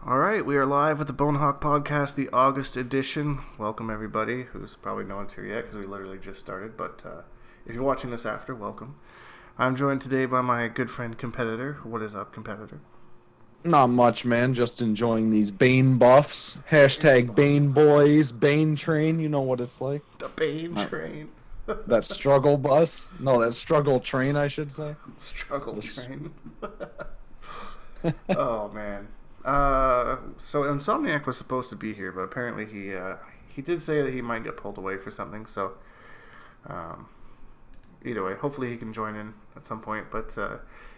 All right, we are live with the Bonehawk Podcast, the August edition. Welcome, everybody, who's probably no one's here yet because we literally just started. But if you're watching this after, welcome. I'm joined today by my good friend, Competitor. What is up, Competitor? Not much, man. Just enjoying these Bane buffs. Hashtag Bane boys, Bane train. You know what it's like. The Bane train. That struggle bus. No, that struggle train, I should say. Struggle train. Oh, man. So Insomniac was supposed to be here, but apparently he did say that he might get pulled away for something. So either way, hopefully he can join in at some point. But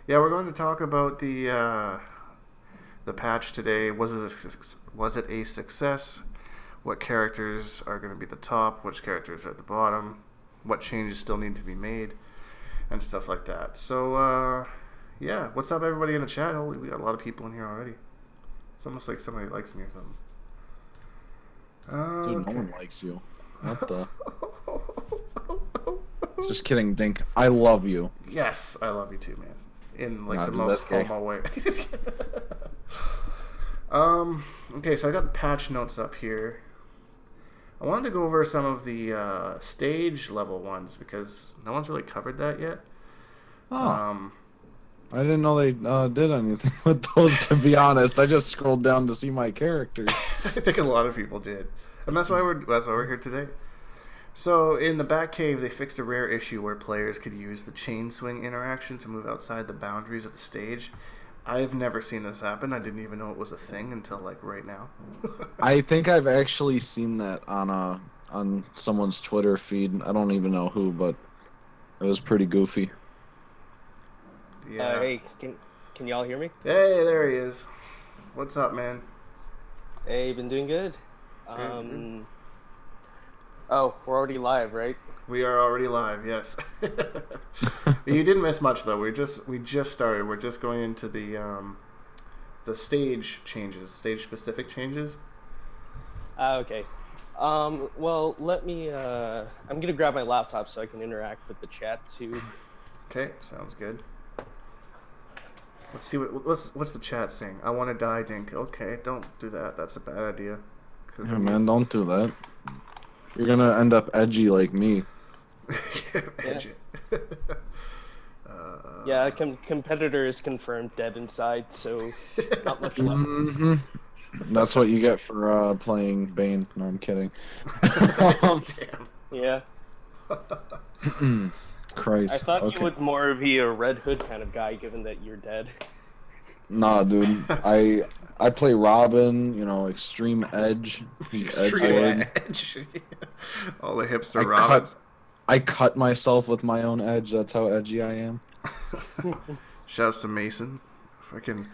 yeah, we're going to talk about the patch today. Was it a success? What characters are going to be the top? Which characters are at the bottom? What changes still need to be made? And stuff like that. So yeah, what's up, everybody in the chat? Holy, we got a lot of people in here already. It's almost like somebody likes me or something. Dude, no one likes you. What the? Just kidding, Dink. I love you. Yes, I love you too, man. In like Nah, the dude, most that's gay. homo way. Okay, so I got the patch notes up here. I wanted to go over some of the stage level ones because no one's really covered that yet. Oh. I didn't know they did anything with those, to be honest. I just scrolled down to see my characters. I think a lot of people did, and that's why we're here today. So in the Batcave, they fixed a rare issue where players could use the chain swing interaction to move outside the boundaries of the stage. I've never seen this happen. I didn't even know it was a thing until like right now. I think I've actually seen that on someone's Twitter feed. I don't even know who, but it was pretty goofy. Yeah. Hey, can y'all hear me? Hey, there he is. What's up, man? Hey, been doing good. Good. Oh, we're already live, right? We are already live, yes. You didn't miss much though. We just started. We're just going into the stage changes, stage specific changes. Okay. Well, let me. I'm gonna grab my laptop so I can interact with the chat too. Okay, sounds good. Let's see what's the chat saying. I want to die, Dink. Okay, don't do that. That's a bad idea. Yeah, man, don't do that. You're gonna end up edgy like me. Edge it. Yeah, competitor is confirmed dead inside, so not much left. Mm-hmm. That's what you get for playing Bane. No, I'm kidding. Damn. Yeah. Christ. I thought okay. you would more be a Red Hood kind of guy, given that you're dead. Nah, dude. I play Robin. You know, Extreme Edge. Extreme Edge. All the hipster Robins. I cut myself with my own edge. That's how edgy I am. Shouts to Mason.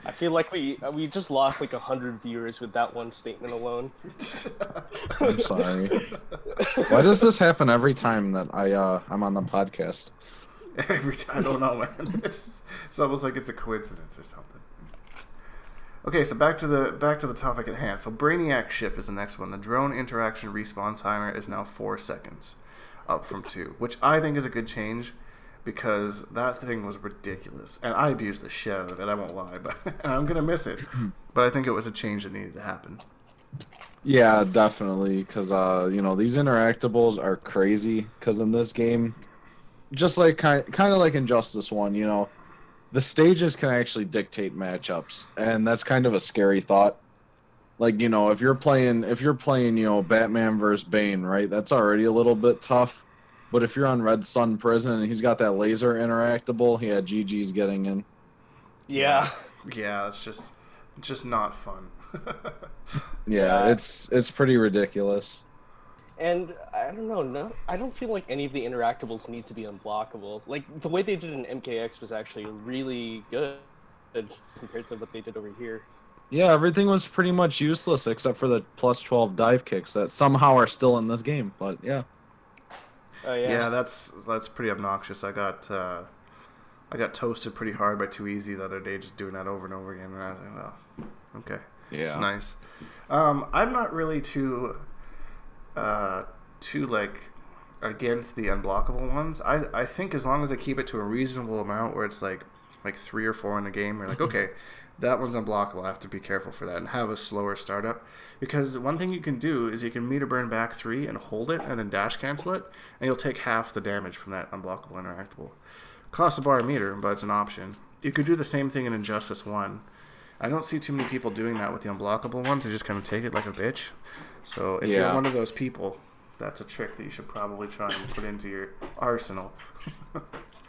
I feel like we just lost like 100 viewers with that one statement alone. I'm sorry. Why does this happen every time that I'm on the podcast? Every time, I don't know, man. It's almost like it's a coincidence or something. Okay, so back to the topic at hand. So Brainiac ship is the next one. The drone interaction respawn timer is now 4 seconds, up from 2, which I think is a good change. Because that thing was ridiculous, and I abused the shit out of it. I won't lie, but I'm gonna miss it. But I think it was a change that needed to happen. Yeah, definitely. Because you know, these interactables are crazy. Because in this game, just like kind of like Injustice 1, you know, the stages can actually dictate matchups, and that's kind of a scary thought. Like, you know, if you're playing, you know, Batman versus Bane, right? That's already a little bit tough. But if you're on Red Sun Prison and he's got that laser interactable, yeah, GG's getting in. Yeah. Yeah, it's just not fun. Yeah, it's pretty ridiculous. And I don't know, I don't feel like any of the interactables need to be unblockable. Like, the way they did in MKX was actually really good compared to what they did over here. Yeah, everything was pretty much useless except for the plus 12 dive kicks that somehow are still in this game, but yeah. Oh yeah. Yeah, that's pretty obnoxious. I got toasted pretty hard by Too Easy the other day, just doing that over and over again. And I was like, well, okay, Yeah. it's nice. I'm not really too like against the unblockable ones. I think as long as I keep it to a reasonable amount, where it's like like 3 or 4 in the game, you're like, okay, that one's unblockable. I have to be careful for that and have a slower startup. Because one thing you can do is you can meter burn back 3 and hold it and then dash cancel it, and you'll take half the damage from that unblockable interactable. Costs a bar a meter, but it's an option. You could do the same thing in Injustice 1. I don't see too many people doing that with the unblockable ones. They just kind of take it like a bitch. So if you're one of those people, that's a trick that you should probably try and put into your arsenal.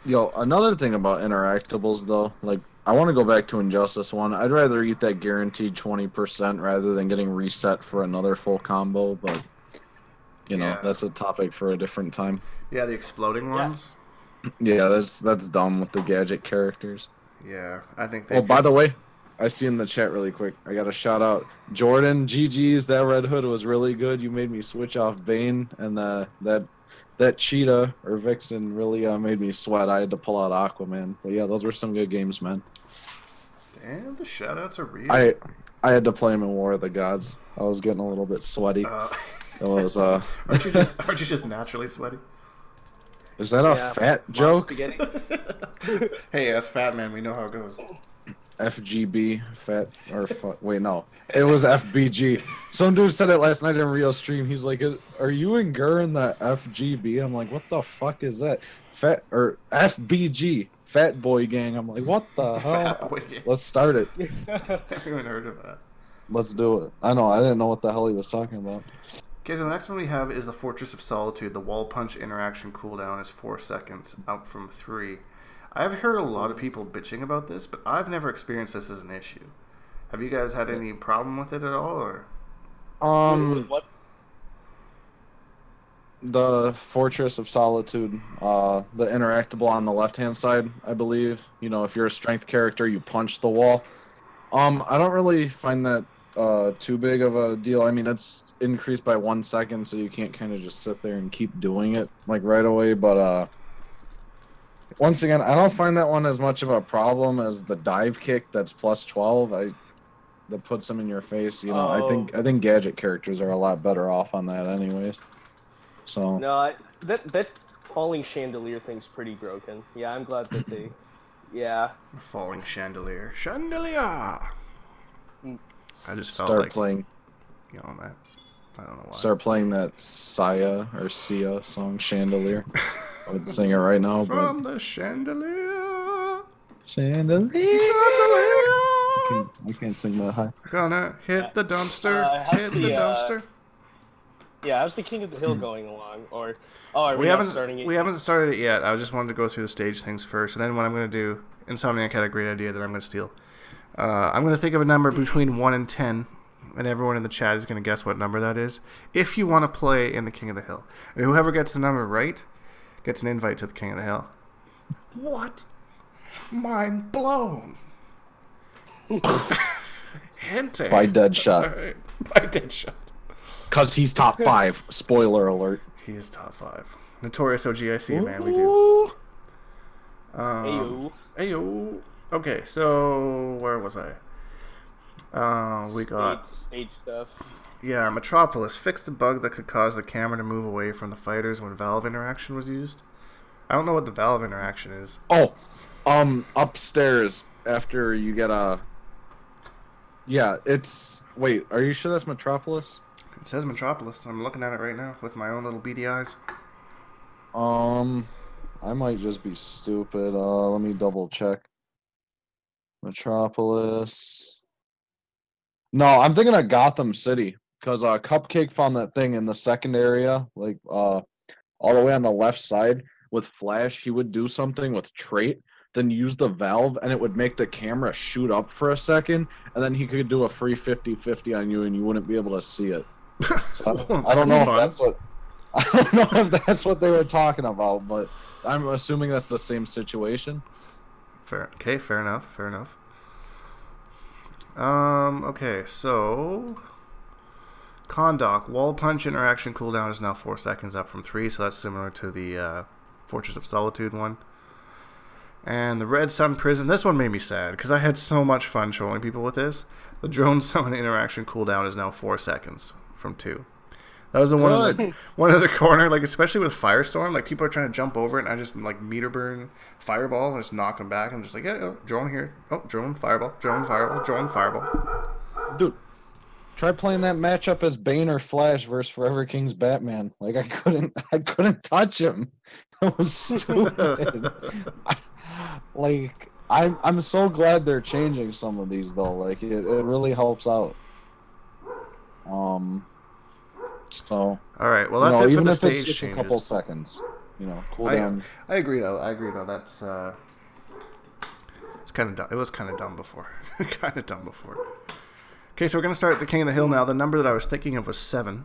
Yo, another thing about interactables, though, like, I want to go back to Injustice 1. I'd rather eat that guaranteed 20% rather than getting reset for another full combo, but, you know, that's a topic for a different time. Yeah, the exploding ones. Yeah, that's dumb with the gadget characters. Yeah, I think they... Oh, by the way, I see in the chat really quick. I got a shout out. Jordan, GG's, that Red Hood was really good. You made me switch off Bane, and that Cheetah or Vixen really made me sweat. I had to pull out Aquaman. But yeah, those were some good games, man. Damn, the shout outs are real. I had to play him in War of the Gods. I was getting a little bit sweaty. It was aren't you just naturally sweaty? Is that a fat joke? Hey, as fat man, we know how it goes. FGB, wait, no. It was FBG. Some dude said it last night in Rio stream. He's like, are you and Gurren the FGB? I'm like, what the fuck is that? FBG, Fat Boy Gang. I'm like, what the hell? Let's start it. Never even heard of that. Let's do it. I know, I didn't know what the hell he was talking about. Okay, so the next one we have is the Fortress of Solitude. The wall punch interaction cooldown is 4 seconds, up from 3. I've heard a lot of people bitching about this, but I've never experienced this as an issue. Have you guys had any problem with it at all, or? What? The Fortress of Solitude, the interactable on the left-hand side, I believe. You know, if you're a strength character, you punch the wall. I don't really find that too big of a deal. I mean, it's increased by 1 second, so you can't kind of just sit there and keep doing it like right away. But once again, I don't find that one as much of a problem as the dive kick that's plus 12. That puts them in your face. You know, I think gadget characters are a lot better off on that, anyways. So no, that falling chandelier thing's pretty broken. Yeah, I'm glad that they. Yeah. Falling chandelier. Chandelier! I just felt start like playing. Yelling that. I don't know why. Start playing that Sia song, Chandelier. I would sing it right now. From the chandelier. Chandelier. I can't sing that high. Gonna hit the dumpster. Hit the dumpster. Yeah, how's the King of the Hill going along? Or are we not starting it? We haven't started it yet. I just wanted to go through the stage things first, and then what I'm going to do, Insomniac had a great idea that I'm going to steal. I'm going to think of a number between 1 and 10, and everyone in the chat is going to guess what number that is, if you want to play in the King of the Hill. And whoever gets the number right gets an invite to the King of the Hill. What? Mind blown. Hinting. By Deadshot. Right. By Deadshot. Because he's top 5. Spoiler alert. He is top 5. Notorious OGIC, man, we do. Ayo. Okay, so where was I? We got stage stuff. Yeah, Metropolis fixed a bug that could cause the camera to move away from the fighters when Valve interaction was used. I don't know what the Valve interaction is. Oh, upstairs after you get a. Yeah, it's. Wait, are you sure that's Metropolis? It says Metropolis. I'm looking at it right now with my own little beady eyes. I might just be stupid. Let me double check. Metropolis. No, I'm thinking of Gotham City because Cupcake found that thing in the second area, like all the way on the left side with Flash. He would do something with Trait, then use the valve, and it would make the camera shoot up for a second, and then he could do a free 50-50 on you, and you wouldn't be able to see it. So, I don't know if that's what they were talking about, but I'm assuming that's the same situation. Okay, fair enough. Okay, so Condoc wall punch interaction cooldown is now 4 seconds, up from 3, so that's similar to the Fortress of Solitude one. And the Red Sun Prison, this one made me sad because I had so much fun trolling people with this. The drone summon interaction cooldown is now 4 seconds from 2. That was the one of the corner, like especially with Firestorm, like people are trying to jump over it, and I just like meter burn Fireball and just knock them back. I'm just like, yeah, oh, drone here, oh drone Fireball, drone Fireball, drone Fireball. Dude, try playing that matchup as Bane or Flash versus Forever King's Batman. Like I couldn't touch him. That was stupid. Like I'm so glad they're changing some of these though. Like it really helps out. So. All right. Well, that's it for the stage if it's just changes. a couple seconds, cool down. I agree though. That's it's kind of dumb. It was kind of dumb before. Okay, so we're gonna start the King of the Hill now. The number that I was thinking of was 7.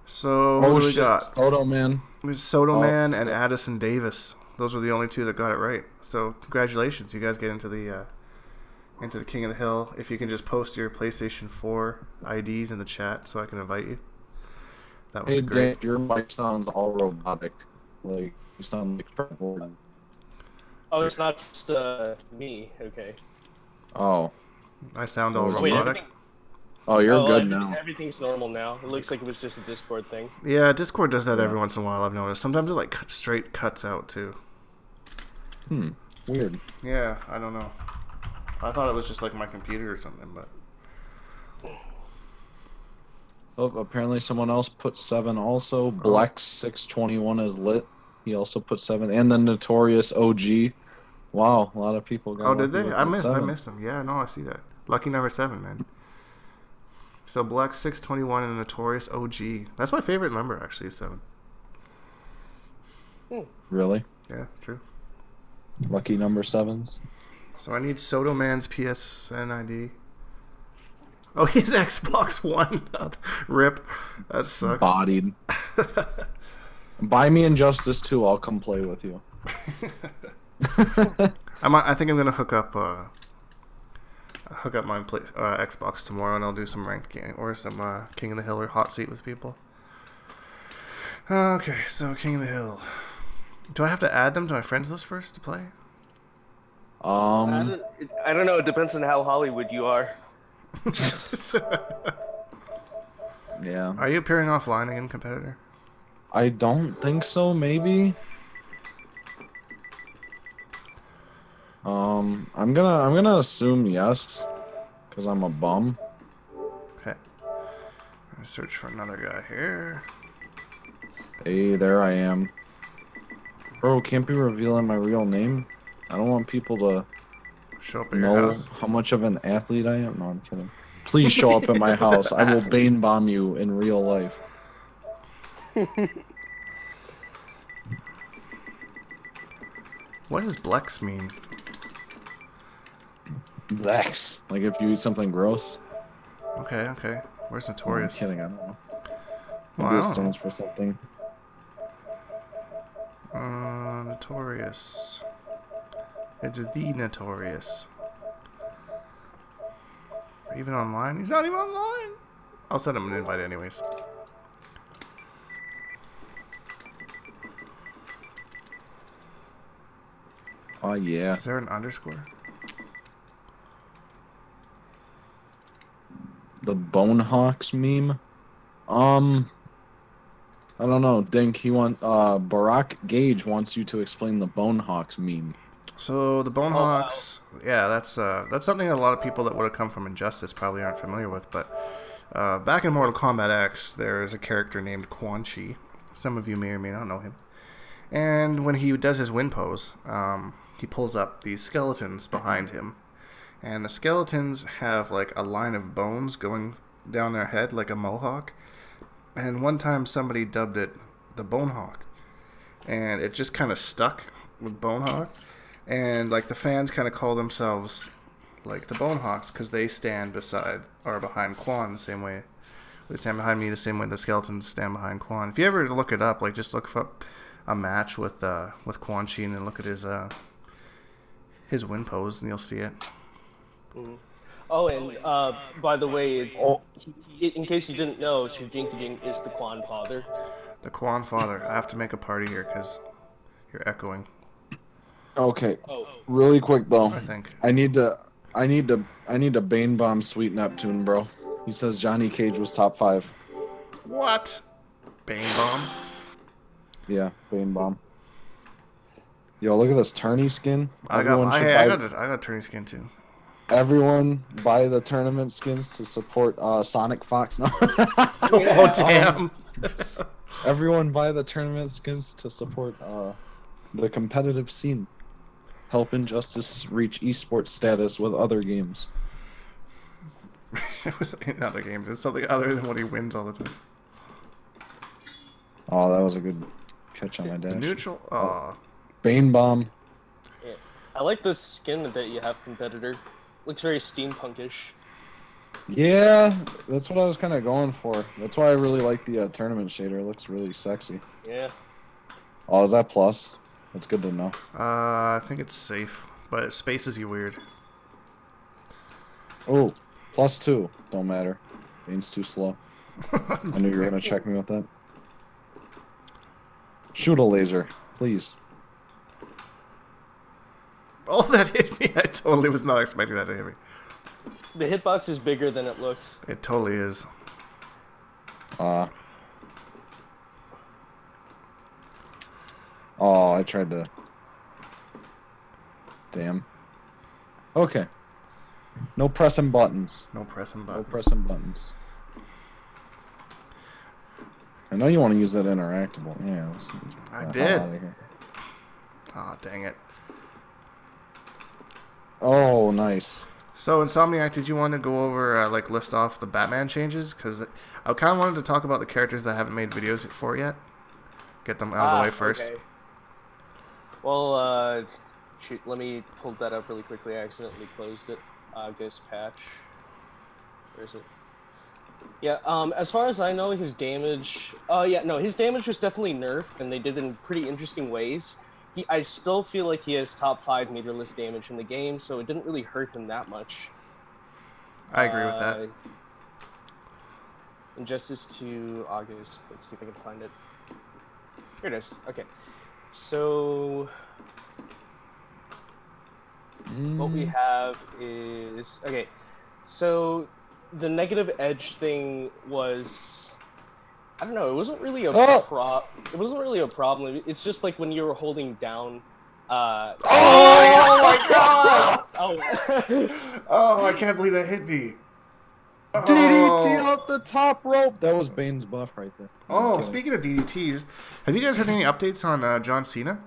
So what do we got? Soto Man. It was Soto Man and Addison Davis. Those were the only 2 that got it right. So congratulations, you guys get into the King of the Hill. If you can just post your PlayStation 4 IDs in the chat so I can invite you. That would be great. Hey, Dave, your mic sounds all robotic. Like you sound like Trevor. Oh, it's not just me. Okay. Oh. I sound all Wait, robotic. You're good now. Everything's normal now. It looks like it was just a Discord thing. Yeah, Discord does that every once in a while, I've noticed. Sometimes it like straight cuts out too. Weird. Yeah, I don't know. I thought it was just like my computer or something, but apparently someone else put 7 also. Black 621 is lit. He also put 7, and the Notorious OG. Wow, a lot of people got. Oh, did they? I missed 7. them. Yeah, no, I see that. Lucky number 7, man. So Black 621 and the Notorious OG. That's my favorite number, actually, is 7. Really? Yeah, true. Lucky number 7s. So I need Soto Man's PSN ID. Oh, he's Xbox One. Rip. That sucks. Bodied. Buy me Injustice 2. I'll come play with you. I think I'm gonna hook up my Xbox tomorrow, and I'll do some ranked game or some King of the Hill or hot seat with people. Okay, so King of the Hill. Do I have to add them to my friends list first to play? I don't know. It depends on how Hollywood you are. Yeah. Are you appearing offline again, competitor? I don't think so. Maybe. I'm gonna assume yes, because I'm a bum. Okay. I'm gonna search for another guy here. Hey, there I am. Bro, can't be revealing my real name. I don't want people to show up at your house. How much of an athlete I am. No, I'm kidding. Please show up at my house. I will Bane bomb you in real life. What does Blex mean? Blex. Like if you eat something gross. Okay. Where's Notorious? I'm kidding, I don't know. Well, Maybe it stands for something. Notorious. It's the Notorious. Even online? He's not even online. I'll send him an invite anyways. Oh yeah. Is there an underscore? The Bonehawks meme? I don't know. Dink, Barack Gage wants you to explain the Bonehawks meme. So the Bonehawks, yeah, that's something that a lot of people that would have come from Injustice probably aren't familiar with. But back in Mortal Kombat X, there is a character named Quan Chi. Some of you may or may not know him. And when he does his win pose, he pulls up these skeletons behind him, and the skeletons have like a line of bones going down their head like a mohawk. And one time somebody dubbed it the Bonehawk, and it just kind of stuck with Bonehawk. And like the fans kind of call themselves like the Bonehawks because they stand beside or behind Quan the same way. They stand behind me the same way the skeletons stand behind Quan. If you ever look it up, like just look up a match with Quan Chi and then look at his win pose and you'll see it. Mm-hmm. Oh, and by the way, in case you didn't know, Shujinki is the Quan father. The Quan father. I have to make a party here because you're echoing. Okay. Really quick though. I think I need to Bane bomb Sweet Neptune, bro. He says Johnny Cage was top 5. What? Bane Bomb? Yeah, Bane Bomb. Yo, look at this tourney skin. I got tourney skin too. Everyone buy the tournament skins to support Sonic Fox now. Oh damn! Everyone buy the tournament skins to support the competitive scene. Help Injustice reach esports status with other games. In other games, it's something other than what he wins all the time. Oh, that was a good catch on my dash. The neutral. Oh. Bane Bomb. Yeah. I like this skin that you have, competitor. Looks very steampunkish. Yeah, that's what I was kind of going for. That's why I really like the tournament shader. It looks really sexy. Yeah. Oh, is that plus? That's good to know. I think it's safe, but it spaces you weird. Oh, +2. Don't matter. Bane's too slow. I knew you were gonna check me with that. Shoot a laser, please. Oh, that hit me! I totally was not expecting that to hit me. The hitbox is bigger than it looks. It totally is. Oh, I tried to... Damn. Okay. No pressing buttons. No pressing buttons. No pressing buttons. I know you want to use that interactable. Yeah. I did. Ah, dang it. Oh, nice. So, Insomniac, did you want to go over, like, list off the Batman changes? Because I kind of wanted to talk about the characters that I haven't made videos for yet. Get them out of the way first. Okay. Well, shoot, let me pull that up really quickly. I accidentally closed it. August patch. Where is it? Yeah, as far as I know, his damage... his damage was definitely nerfed, and they did it in pretty interesting ways. I still feel like he has top 5 meterless damage in the game, so it didn't really hurt him that much. I agree with that. Injustice to August. Let's see if I can find it. Here it is. Okay. So... what we have is... Okay, so the negative edge thing was... I don't know, it wasn't really a it wasn't really a problem. It's just like when you were holding down oh my god! Oh, I can't believe that hit me. Oh. DDT off the top rope. That was Bane's buff right there. Oh, speaking of DDTs, have you guys heard any updates on John Cena?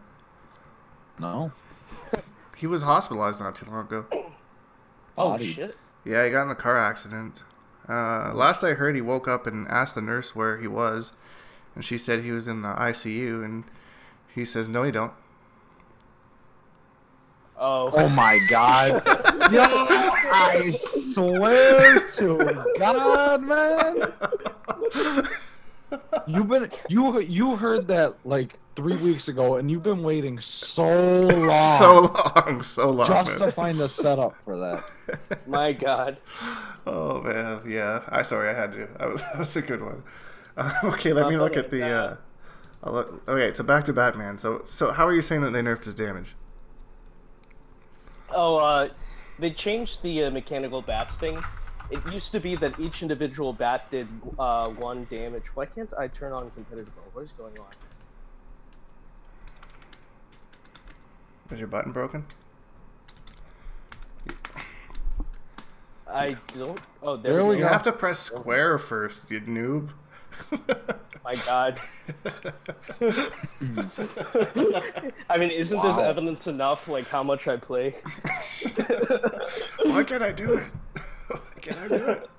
No. He was hospitalized not too long ago. Oh shit. Yeah, he got in a car accident. Last I heard, he woke up and asked the nurse where he was, and she said he was in the ICU, and he says, "No, you don't." Oh my god. Yo, I swear to God, man. You heard that like 3 weeks ago, and you've been waiting so long. so long. Just to find a setup for that. My god. Oh man, yeah. Sorry, I had to. That was a good one. Okay, let me look at the. Okay, so back to Batman. So how are you saying that they nerfed his damage? Oh, they changed the mechanical bats thing. It used to be that each individual bat did 1 damage. Why can't I turn on competitive mode? What is going on? Is your button broken? I don't... Oh, there we go. You have to press square first, you noob. My god. I mean, isn't this evidence enough, like, how much I play? Why can't I do it? Why can't I do it?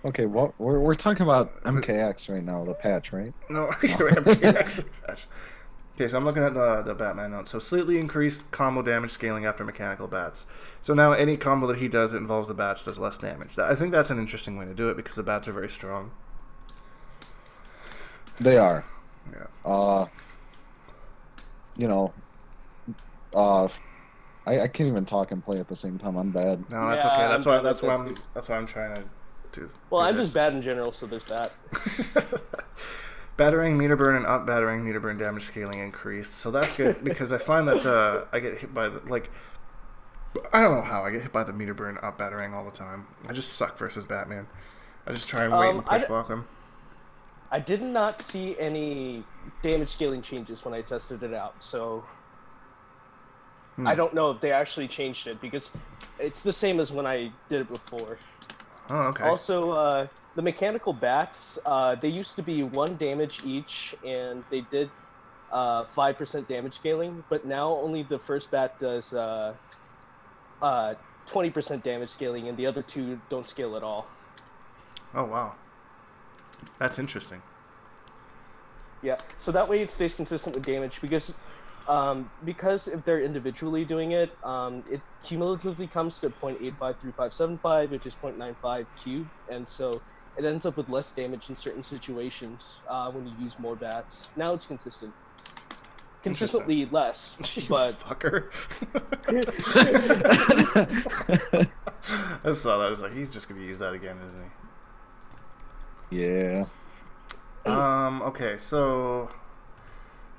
Okay, well, we're talking about MKX right now, the patch, right? No, MKX patch. Okay, so I'm looking at the Batman note. So slightly increased combo damage scaling after mechanical bats. So now any combo that he does that involves the bats does less damage. I think that's an interesting way to do it because the bats are very strong. They are. Yeah. You know, I can't even talk and play at the same time. I'm bad. No, that's okay. That's why I'm trying to do. Well, I'm just bad in general, so there's that. Battering, meter burn, and up battering, meter burn damage scaling increased. So that's good because I find that I get hit by I don't know how I get hit by the meter burn up batarang all the time. I just suck versus Batman. I just try and wait and push block him. I did not see any damage scaling changes when I tested it out, so I don't know if they actually changed it, because it's the same as when I did it before. Oh, okay. Also, the mechanical bats, they used to be 1 damage each, and they did 5% damage scaling, but now only the first bat does 20% damage scaling, and the other 2 don't scale at all. Oh, wow. That's interesting. Yeah, so that way it stays consistent with damage, because if they're individually doing it, it cumulatively comes to 0.853575, which is 0.95 cubed, and so it ends up with less damage in certain situations when you use more bats. Now it's consistent. Consistently less, but... fucker. I saw that. I was like, he's just going to use that again, isn't he? Yeah. Okay, so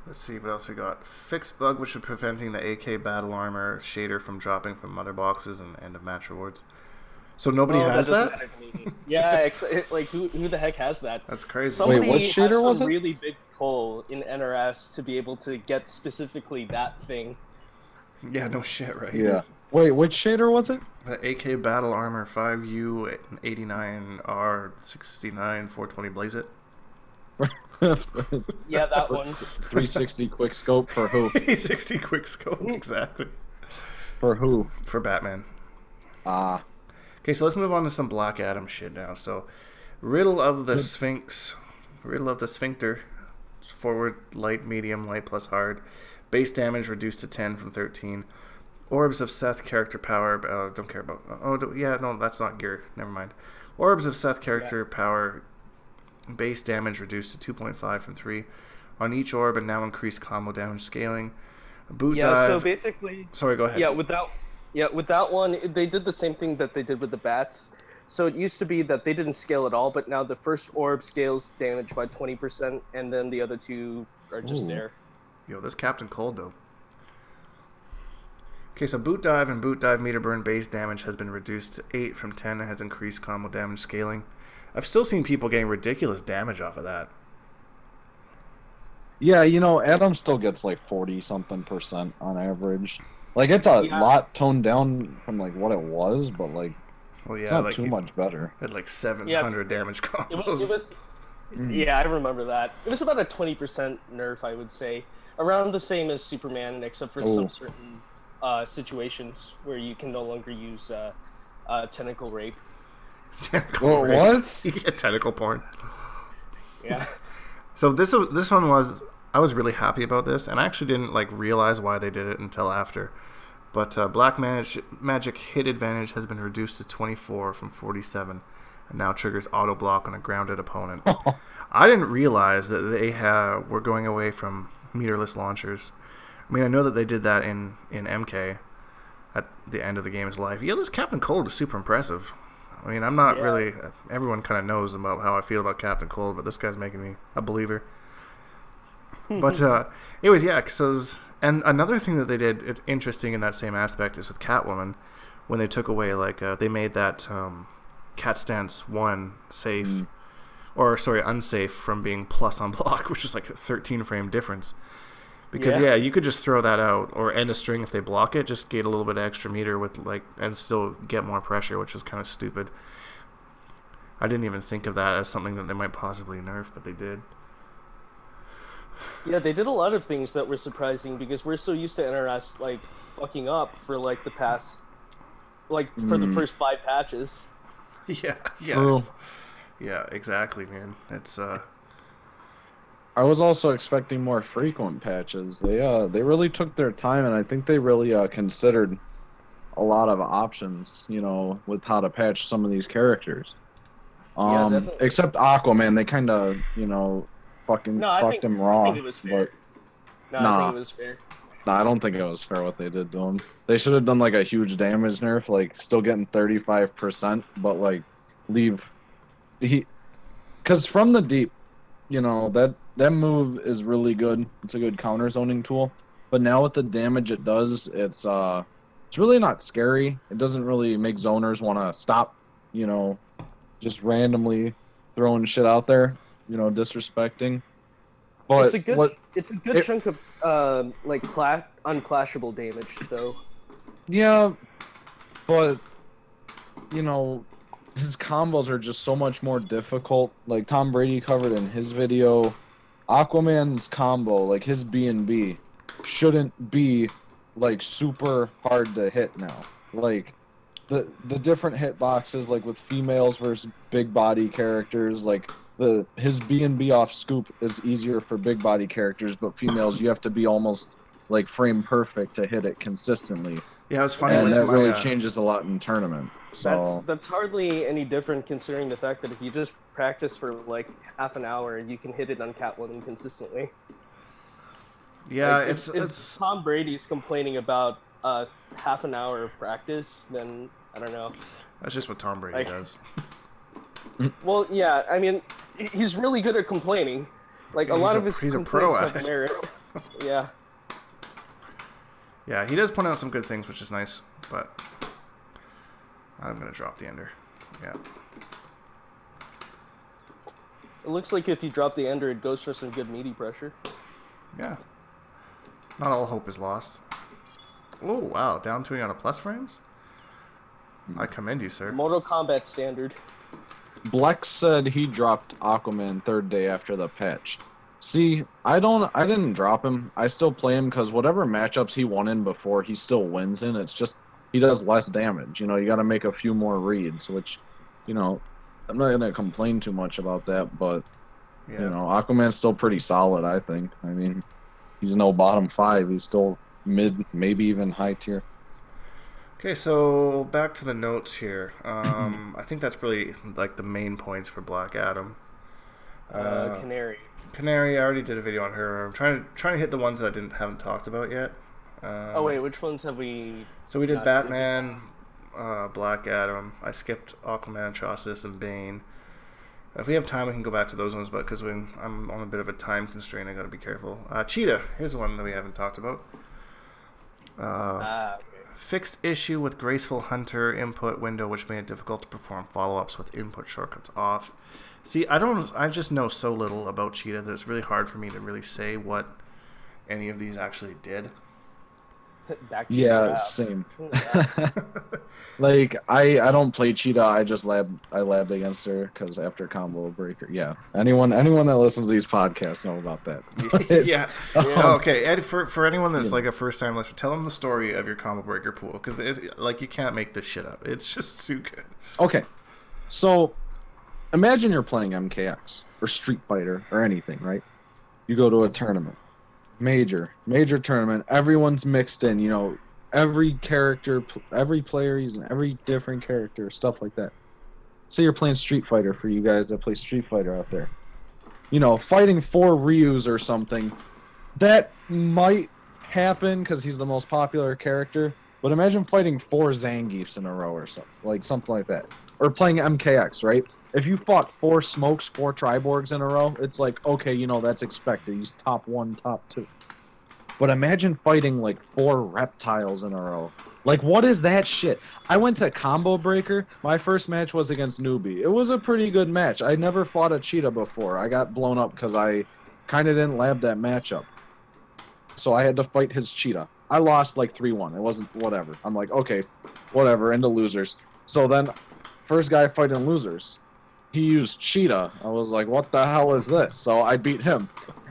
let's see what else we got. Fixed bug which is preventing the AK battle armor shader from dropping from mother boxes and end of match rewards. So nobody has that? Yeah, like who the heck has that? That's crazy. Somebody Wait, what shader was it? Really big pull in NRS to be able to get specifically that thing. Yeah, no shit, right? Yeah. Wait, which shader was it? The AK battle armor 5U 89R 69 420 blaze it. Yeah, that one. 360 quick scope for who? 360 quick scope, exactly. For who? For Batman. Ah. Okay, so let's move on to some Black Adam shit now. So, Riddle of the Sphinx. Riddle of the Sphincter. Forward, light, medium, light plus hard. Base damage reduced to 10 from 13. Orbs of Seth character power. Don't care about... Oh, yeah, no, that's not gear. Never mind. Orbs of Seth character power. Base damage reduced to 2.5 from 3 on each orb, and now increased combo damage scaling. Boot dive. So basically... Sorry, go ahead. With that one, they did the same thing that they did with the bats. So it used to be that they didn't scale at all, but now the first orb scales damage by 20%, and then the other 2 are just there. Yo, this Captain Cold, though. Okay, so boot dive and boot dive meter burn base damage has been reduced to 8 from 10 and has increased combo damage scaling. I've still seen people getting ridiculous damage off of that. Yeah, Adam still gets like 40-something% on average. Like, it's a lot toned down from like what it was, but like, it's not like too much better. It had like 700 damage combos. Yeah, I remember that. It was about a 20% nerf, I would say. Around the same as Superman, except for some certain situations where you can no longer use tentacle rape. Tentacle rape. What? You get tentacle porn. Yeah. So this one was... I was really happy about this, and I actually didn't like realize why they did it until after. But Black Magic hit advantage has been reduced to 24 from 47, and now triggers auto block on a grounded opponent. I didn't realize that they were going away from meterless launchers. I mean, I know that they did that in MK at the end of the game's life. Yeah, this Captain Cold is super impressive. I mean, I'm not really... Everyone kind of knows about how I feel about Captain Cold, but this guy's making me a believer. But anyways, yeah. And another thing that they did, it's interesting in that same aspect, is with Catwoman, when they took away they made that Cat Stance 1 safe, or sorry, unsafe from being plus on block, which was like a 13 frame difference. Because you could just throw that out or end a string if they block it, just get a little bit of extra meter with and still get more pressure, which is kind of stupid. I didn't even think of that as something that they might possibly nerf, but they did. Yeah, they did a lot of things that were surprising because we're so used to NRS fucking up for the past for the first 5 patches. Yeah. True. Yeah, exactly, man. It's I was also expecting more frequent patches. They really took their time, and I think they really considered a lot of options, with how to patch some of these characters. Except Aquaman, they kind of, fucked him raw. I think it was fair. I think it was fair. No, I don't think it was fair what they did to him. They should have done a huge damage nerf, still getting 35%, but because from the deep, that move is really good. It's a good counter zoning tool. But now with the damage it does, it's it's really not scary. It doesn't really make zoners want to stop, you know, just randomly throwing shit out there, you know, disrespecting. But it's a good chunk of like unclashable damage though. Yeah, but you know, his combos are just so much more difficult. Like Tom Brady covered in his video, Aquaman's combo, like his B&B, shouldn't be like super hard to hit now. Like the different hitboxes, like with females versus big body characters, like his B&B off scoop is easier for big body characters, but females you have to be almost like frame perfect to hit it consistently. Yeah, it was funny. And that really changes a lot in tournament. So that's hardly any different considering the fact that if you just practice for like half an hour, you can hit it on Catwoman consistently. Yeah, like, it's if Tom Brady's complaining about half an hour of practice, then I don't know. That's just what Tom Brady does. Well, yeah, I mean, he's really good at complaining. Like a lot of his he's a complaints pro have at it. merit. Yeah. Yeah, he does point out some good things, which is nice, but I'm going to drop the ender. Yeah. It looks like if you drop the ender, it goes for some good meaty pressure. Yeah. Not all hope is lost. Oh, wow. Down 2 on a plus frames? I commend you, sir. Mortal Kombat standard. Blex said he dropped Aquaman third day after the patch. See, I didn't drop him. I still play him because whatever matchups he won in before, he still wins in. It's just he does less damage. You know, you got to make a few more reads, which, you know, I'm not gonna complain too much about that. But you know, Aquaman's still pretty solid. I think. I mean, he's no bottom 5. He's still mid, maybe even high tier. Okay, so back to the notes here. I think that's really like the main points for Black Adam. Canary. Canary, I already did a video on her. I'm trying to hit the ones that I haven't talked about yet. Oh wait, which ones have we? So we did Batman, Black Adam. I skipped Aquaman, Atrocitus, and Bane. If we have time, we can go back to those ones, but because I'm on a bit of a time constraint, I got to be careful. Cheetah, here's the one that we haven't talked about. Okay. Fixed issue with graceful hunter input window, which made it difficult to perform follow-ups with input shortcuts off. See, I just know so little about Cheetah that it's really hard for me to really say what any of these actually did. Back to your same. Like I don't play Cheetah. I just labbed against her because after combo breaker. Yeah. Anyone that listens to these podcasts know about that. Yeah. Okay. And for anyone that's like a first time listener, tell them the story of your combo breaker pool because like you can't make this shit up. It's just too good. Okay. So imagine you're playing MKX or Street Fighter or anything, right? You go to a tournament. Major tournament. Everyone's mixed in, you know, every character, every player using every different character, stuff like that. Say you're playing Street Fighter for you guys that play Street Fighter out there. You know, fighting 4 Ryus or something. That might happen because he's the most popular character, but imagine fighting 4 Zangiefs in a row or something like that. Or playing MKX, right? If you fought 4 Smokes, 4 Triborgs in a row, it's like, okay, you know, that's expected. He's top 1, top 2. But imagine fighting like 4 Reptiles in a row. Like, what is that shit? I went to Combo Breaker. My first match was against Newbie. It was a pretty good match. I never fought a Cheetah before. I got blown up because I kind of didn't lab that matchup. So I had to fight his Cheetah. I lost like 3-1. It wasn't whatever. I'm like, okay, whatever, into losers. So then, first guy fighting losers. He used Cheetah. I was like, what the hell is this? So I beat him.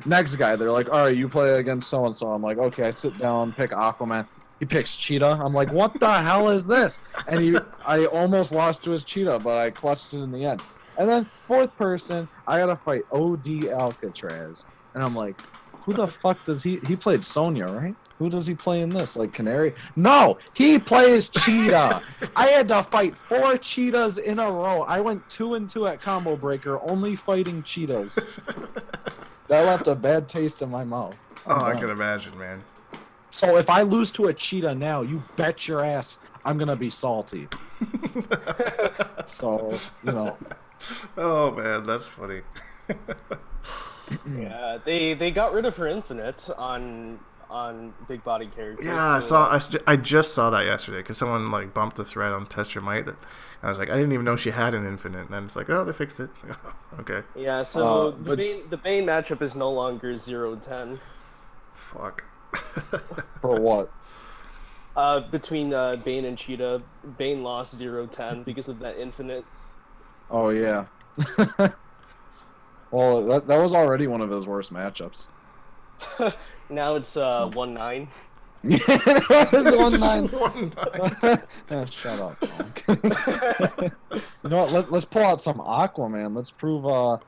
Next guy, they're like, all right, you play against so-and-so. I'm like, okay, I sit down, pick Aquaman. He picks Cheetah. I'm like, what the hell is this? And I almost lost to his Cheetah, but I clutched it in the end. And then 4th person, I got to fight OD Alcatraz. And I'm like, who the fuck does he played Sonya, right? Who does he play in this? Like Canary? No, he plays Cheetah. I had to fight 4 Cheetahs in a row. I went 2-2 at Combo Breaker, only fighting Cheetahs. That left a bad taste in my mouth. Oh, I can imagine, man. So if I lose to a Cheetah now, you bet your ass I'm gonna be salty. So, you know. Oh man, that's funny. Yeah, they got rid of her infinite on on big body characters. Yeah, so, I just saw that yesterday because someone like bumped the thread on Test Your Might. That I was like, I didn't even know she had an infinite. And then it's like, oh, they fixed it. It's like, oh, okay. Yeah, so the Bane matchup is no longer 0-10. Fuck. For what? Between Bane and Cheetah, Bane lost 0-10 because of that infinite. Oh yeah. Well, that was already one of his worst matchups. Now it's 1-9. Yeah, it was 1-9. 1-9. Shut up. You know what? Let's pull out some Aquaman. Let's prove Oh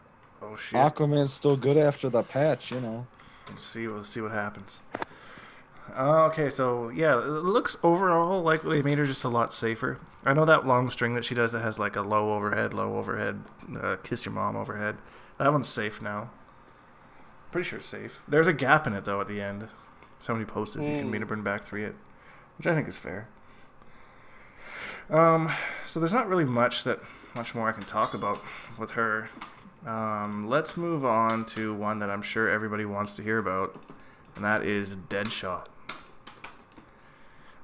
shit. Aquaman's still good after the patch. You know. We'll see what happens. Okay, so yeah, it looks overall like they made her just a lot safer. I know that long string that she does that has like a low overhead, kiss your mom overhead. That one's safe now. Pretty sure it's safe. There's a gap in it though at the end. Somebody posted you can meet her bring back 3 it, which I think is fair. So there's not really much more I can talk about with her. Let's move on to one that I'm sure everybody wants to hear about, and that is Deadshot.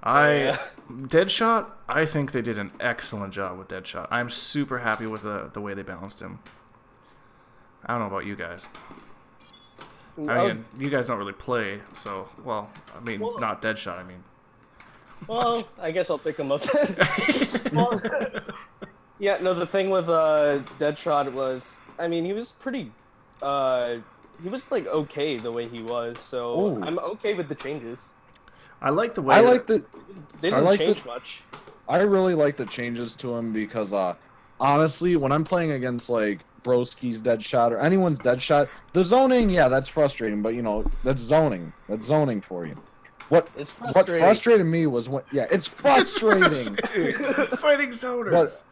Deadshot, I think they did an excellent job with Deadshot. I'm super happy with the way they balanced him. I don't know about you guys. I mean, you guys don't really play, so, well, not Deadshot, I mean. Well, I guess I'll pick him up then. Well, yeah, no, the thing with Deadshot was, I mean, he was pretty, he was, like, okay the way he was, so Ooh. I'm okay with the changes. I like the way They didn't change much. I really like the changes to him because, honestly, when I'm playing against, like, Broski's Deadshot or anyone's Deadshot, the zoning, yeah, that's frustrating, but, you know, that's zoning. That's zoning for you. What frustrated me was when, yeah, it's frustrating. Fighting zoners.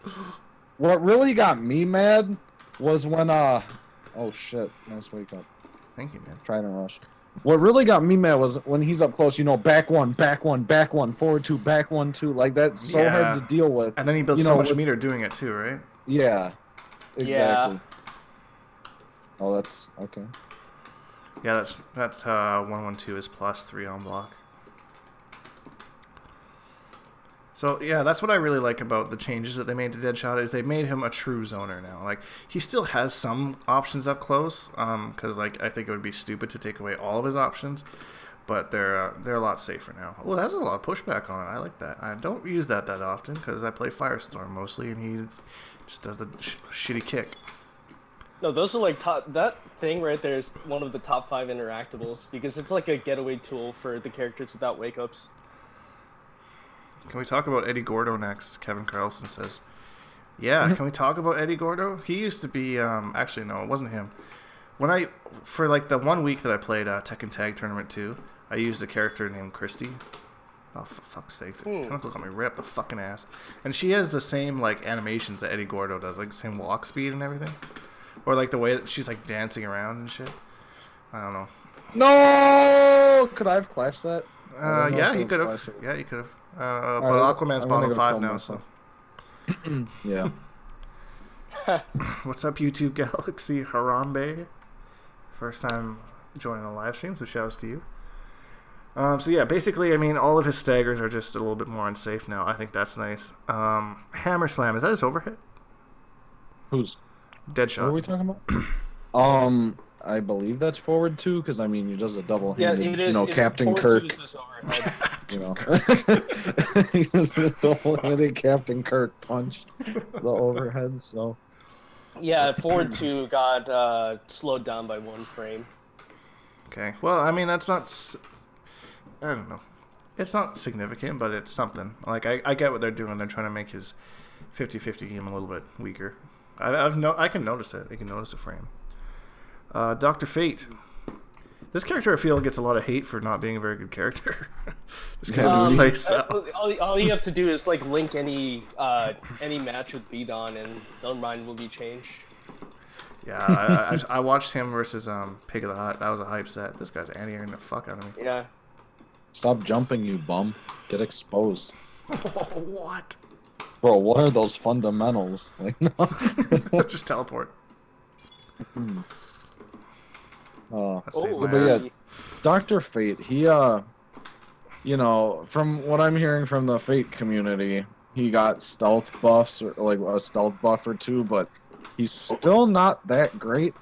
What really got me mad was when, oh shit, nice wake up. Thank you, man. Trying to rush. What really got me mad was when he's up close, you know, back one, forward 2, back 1, 2, like that's so hard to deal with. And then he builds so much meter doing it too, right? Yeah, exactly. Yeah. Oh, that's okay. Yeah, that's 112 is +3 on block. So yeah, that's what I really like about the changes that they made to Deadshot is they made him a true zoner now. Like he still has some options up close, because like I think it would be stupid to take away all of his options, but they're a lot safer now. Well, that has a lot of pushback on it. I like that. I don't use that often because I play Firestorm mostly, and he just does the shitty kick. No, those are like that thing right there is one of the top 5 interactables because it's like a getaway tool for the characters without wake-ups. Can we talk about Eddie Gordo next? Kevin Carlson says. Yeah, can we talk about Eddie Gordo? He used to be, actually no, it wasn't him. For like the 1 week that I played Tekken Tag Tournament 2, I used a character named Christy. Oh, for fuck's sakes. Don't look at me right up the fucking ass. And she has the same, like, animations that Eddie Gordo does, like the same walk speed and everything. Or like the way that she's like dancing around and shit. I don't know. No! Could I have clashed that? Yeah, he could have. Yeah, he could have. But Aquaman's bottom 5 now, so. Yeah. What's up, YouTube Galaxy Harambe? First time joining the live stream, so shouts to you. So yeah, basically, I mean, all of his staggers are just a little bit more unsafe now. I think that's nice. Hammer Slam, is that his overhead? Who's? Deadshot. What are we talking about? I believe that's forward 2, because I mean he does a double-handed, yeah, it is, Captain Kirk. You know, he does a double-handed Captain Kirk punch the overhead. So yeah, forward 2 got slowed down by 1 frame. Okay, well, I mean that's not. I don't know. It's not significant, but it's something. Like I get what they're doing. They're trying to make his 50-50 game a little bit weaker. I can notice it. I can notice a frame. Dr. Fate. This character, I feel, gets a lot of hate for not being a very good character. Just because he plays so. All you have to do is like link any match with Beadon, and their mind will be changed. Yeah, I watched him versus Pig of the Hut. That was a hype set. This guy's anti-airing the fuck out of me. Yeah. Stop jumping, you bum. Get exposed. What? Bro, what are those fundamentals? Like, no. Just teleport. But yeah, Dr. Fate, he you know, from what I'm hearing from the Fate community, he got stealth buffs or like a stealth buff or two, but he's still not that great.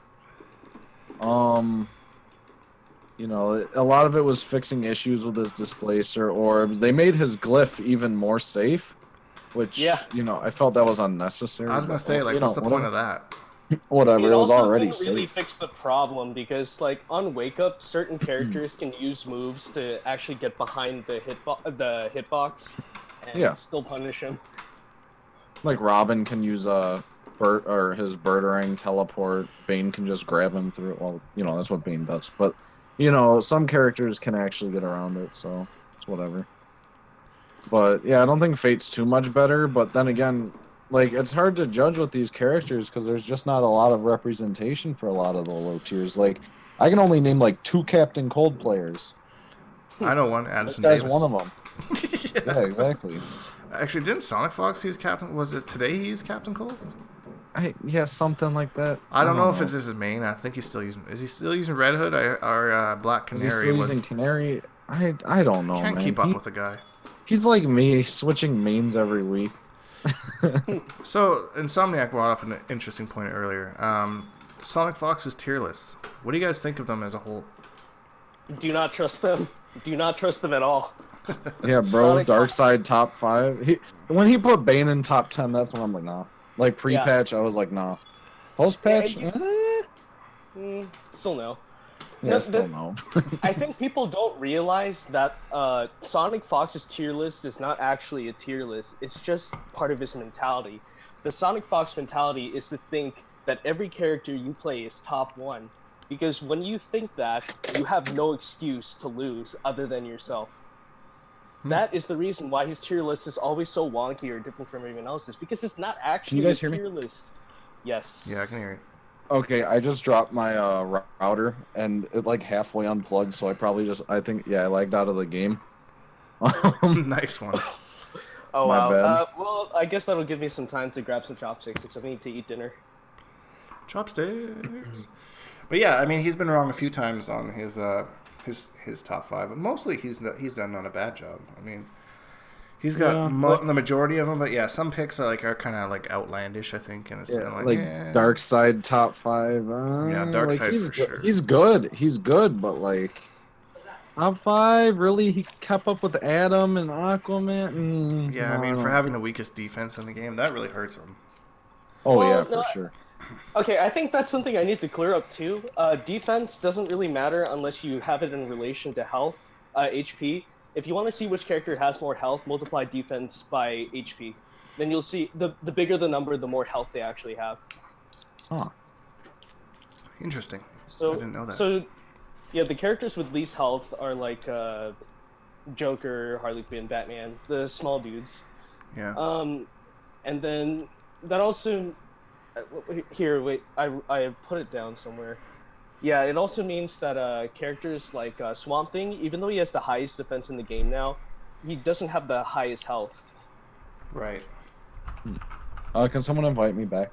You know, a lot of it was fixing issues with his displacer orbs. They made his glyph even more safe, which, you know, I felt that was unnecessary. I was gonna say, like, what's the point of that? Whatever, it was already safe. It really safe. fixed the problem because, like, on Wake Up, certain characters can use moves to actually get behind the hitbox and still punish him. Like Robin can use a his Birdarang teleport. Bane can just grab him through it. Well, you know, that's what Bane does. But, you know, some characters can actually get around it, so it's whatever. But, yeah, I don't think Fate's too much better, but then again, like, it's hard to judge with these characters because there's just not a lot of representation for a lot of the low tiers. Like, I can only name, like, 2 Captain Cold players. I know one, Addison This guy's Davis. one of them. Yeah, exactly. Actually, didn't Sonic Fox use Captain? Was it today he used Captain Cold? Yeah, something like that. I don't know if it's his main. I think he's still using. Is he still using Red Hood or Black Canary? Is he still using Canary? I don't know, Can't man. keep up with the guy. He's like me, switching mains every week. So, Insomniac brought up an interesting point earlier. Sonic Fox's tier list. What do you guys think of them as a whole? Do not trust them. Do not trust them at all. Yeah, bro, Darkseid top 5. When he put Bane in top 10, that's when I'm like, nah. Like, pre-patch, I was like, nah. Post-patch? Still no. Yeah, still no. I think people don't realize that Sonic Fox's tier list is not actually a tier list. It's just part of his mentality. The Sonic Fox mentality is to think that every character you play is top 1. Because when you think that, you have no excuse to lose other than yourself. That is the reason why his tier list is always so wonky or different from everyone else's, because it's not actually a tier list. Yes. Yeah, I can hear you. Okay, I just dropped my router, and it like halfway unplugged, so I think I lagged out of the game. Nice one. Oh, My wow. bad. Well, I guess that'll give me some time to grab some chopsticks, because I need to eat dinner. Chopsticks. But yeah, I mean, he's been wrong a few times on his top 5, but mostly he's done not a bad job. I mean, he's got the majority of them, but yeah, some picks are kind of like outlandish, I think, and it's like Darkseid top 5. Yeah, Darkseid like, for sure. He's good, but like top 5, really? He kept up with Adam and Aquaman. Yeah, I mean, for having the weakest defense in the game, that really hurts him. Oh yeah, for sure. Okay, I think that's something I need to clear up too. Defense doesn't really matter unless you have it in relation to health, HP. If you want to see which character has more health, multiply defense by HP. Then you'll see the bigger the number, the more health they actually have. Huh. Interesting. So, I didn't know that. So, yeah, the characters with least health are like Joker, Harley Quinn, Batman, the small dudes. Yeah. And then that also... Here, wait, I put it down somewhere. Yeah, it also means that characters like Swamp Thing, even though he has the highest defense in the game now, he doesn't have the highest health. Right. Can someone invite me back?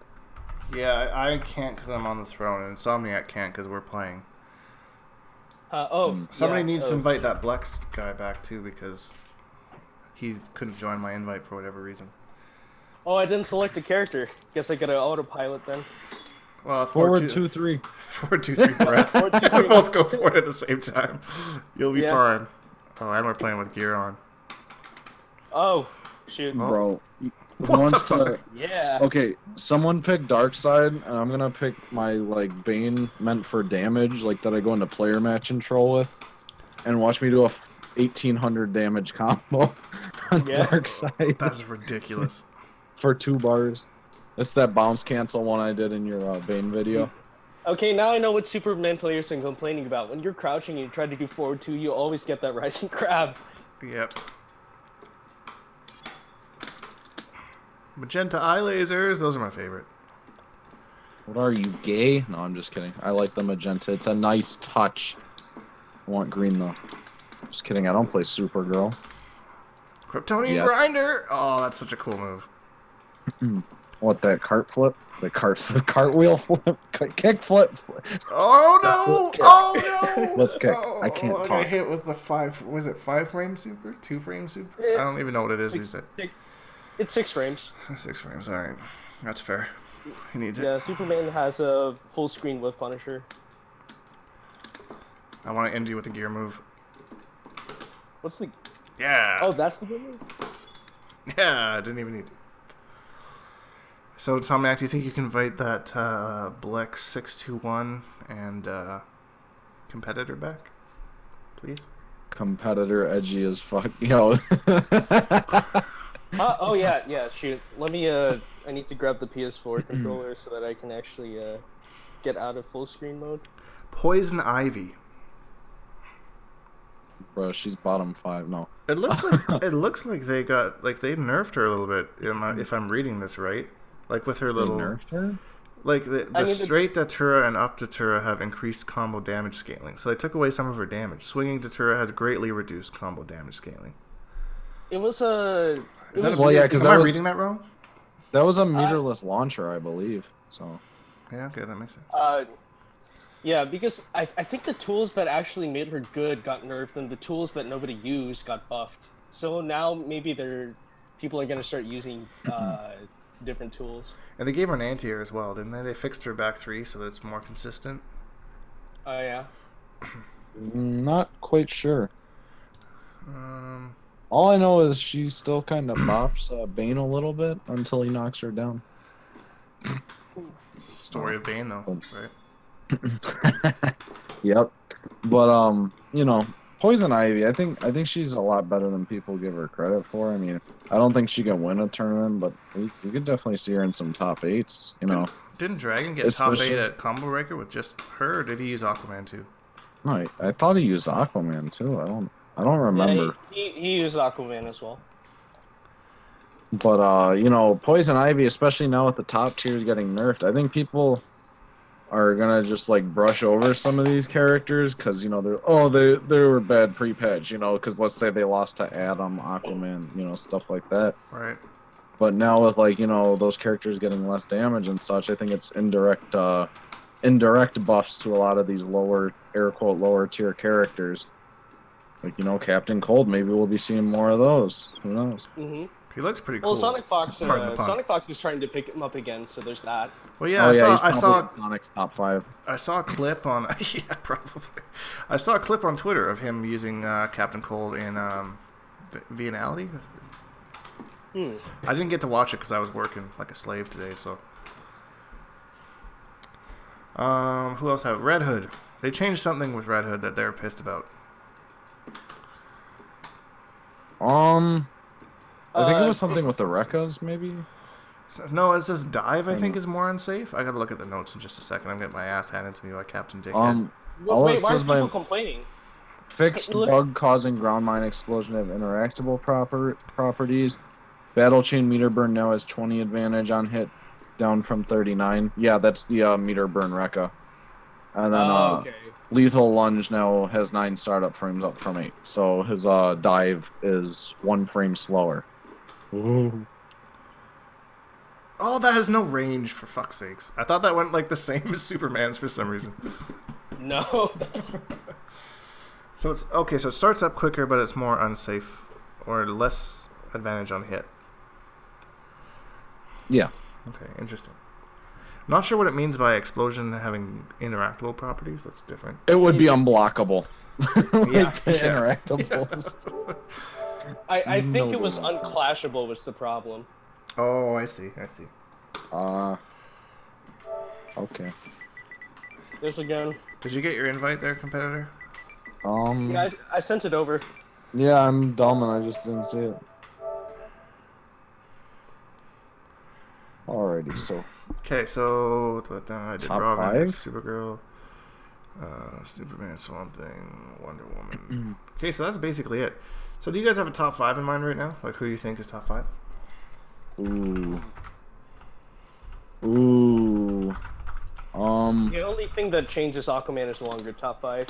Yeah, I can't because I'm on the throne, and Insomniac can't because we're playing. Somebody needs to invite that Blex guy back too because he couldn't join my invite for whatever reason. Oh, I didn't select a character. Guess I got an autopilot then. Well, forward 2-3. 4-2-3, Brett. We both go forward at the same time. You'll be fine. Oh, and we're playing with gear on. Oh, shoot. Bro. What the fuck? Yeah. Okay, someone pick Darkseid, and I'm gonna pick my like Bane meant for damage, like that I go into player match intro with, and watch me do a 1800 damage combo on Darkseid. That's ridiculous. For 2 bars. It's that bounce cancel one I did in your Bane video. Okay, now I know what Superman players are complaining about. When you're crouching and you try to do forward 2, you always get that rising crab. Yep. Magenta eye lasers, those are my favorite. What are you, gay? No, I'm just kidding. I like the magenta. It's a nice touch. I want green though. Just kidding, I don't play Supergirl. Kryptonian grinder! Oh, that's such a cool move. What, that cart flip? The cartwheel flip? Kick flip? Oh no! Flip kick. Oh no! Flip kick. Oh, I can't I talk. got hit with the 5-frame super? 2-frame super? I don't even know what it is these days. It's 6 frames. 6 frames, alright. That's fair. He needs it. Yeah, Superman has a full screen with Punisher. I want to end you with a gear move. What's the... Yeah! Oh, that's the game? Yeah, I didn't even need to. So, Tom Mac, do you think you can fight that Blex621 and competitor back? Please? Competitor edgy as fuck. Yo. Oh, yeah, shoot. Let me, I need to grab the PS4 controller so that I can actually get out of full screen mode. Poison Ivy. Bro, she's bottom 5. No. It looks like they nerfed her a little bit. If I'm reading this right, like with her little. They nerfed her? Like the straight Datura and up Datura have increased combo damage scaling, so they took away some of her damage. Swinging Datura has greatly reduced combo damage scaling. It was a. Am I reading that wrong? That was a meterless launcher, I believe. So. Yeah. Okay, that makes sense. Yeah, because I think the tools that actually made her good got nerfed, and the tools that nobody used got buffed. So now maybe people are gonna start using different tools. And they gave her an anti-air as well, didn't they? They fixed her back 3 so that it's more consistent. Oh yeah. Not quite sure. All I know is she still kind of bops Bane a little bit until he knocks her down. Story of Bane, though, right? Yep. But you know, Poison Ivy, I think she's a lot better than people give her credit for. I mean, I don't think she can win a tournament, but we could definitely see her in some top 8s, you know. Didn't Dragon get top 8 at Combo Breaker with just her, or did he use Aquaman too? No, I thought he used Aquaman too. I don't remember. Yeah, he used Aquaman as well. But you know, Poison Ivy, especially now with the top tiers getting nerfed, I think people are gonna just like brush over some of these characters because, you know, they were bad pre-patch, you know, because let's say they lost to Adam, Aquaman, you know, stuff like that. Right. But now with, like, you know, those characters getting less damage and such, I think it's indirect buffs to a lot of these lower, air quote, lower tier characters. Like, you know, Captain Cold, maybe we'll be seeing more of those. Who knows? Mm-hmm. He looks pretty cool. Well, Sonic Fox is trying to pick him up again, so there's that. Well, yeah, I saw Sonic's top 5. I saw a clip on yeah, probably. I saw a clip on Twitter of him using Captain Cold in viability. I didn't get to watch it because I was working like a slave today. So, who else have Red Hood? They changed something with Red Hood that they're pissed about. I think it was something with the Rekkas, maybe? No, it says dive, I think, is more unsafe. I gotta look at the notes in just a second. I'm getting my ass handed to me by Captain Dickhead. Wait, why are people complaining? Fixed bug causing ground mine explosion of interactable properties. Battle chain meter burn now has 20 advantage on hit, down from 39. Yeah, that's the meter burn Rekka. And then okay. Lethal Lunge now has 9 startup frames up from 8. So his dive is 1 frame slower. Ooh. Oh, that has no range, for fuck's sakes. I thought that went like the same as Superman's for some reason. No. So it's okay, so it starts up quicker, but it's more unsafe or less advantage on hit. Yeah. Okay, interesting. Not sure what it means by explosion having interactable properties. That's different. It would be unblockable. Like interactables. I think it was unclashable was the problem. Oh, I see. Okay. There's again. Did you get your invite there, competitor? Yeah, I sent it over. Yeah, I'm dumb and I just didn't see it. Alrighty, so. Okay, so I did Top Robin, 5? Supergirl, Superman, Swamp Thing, Wonder Woman. Okay, so that's basically it. So do you guys have a top 5 in mind right now? Like who you think is top 5? Ooh. The only thing that changes Aquaman is no longer top 5.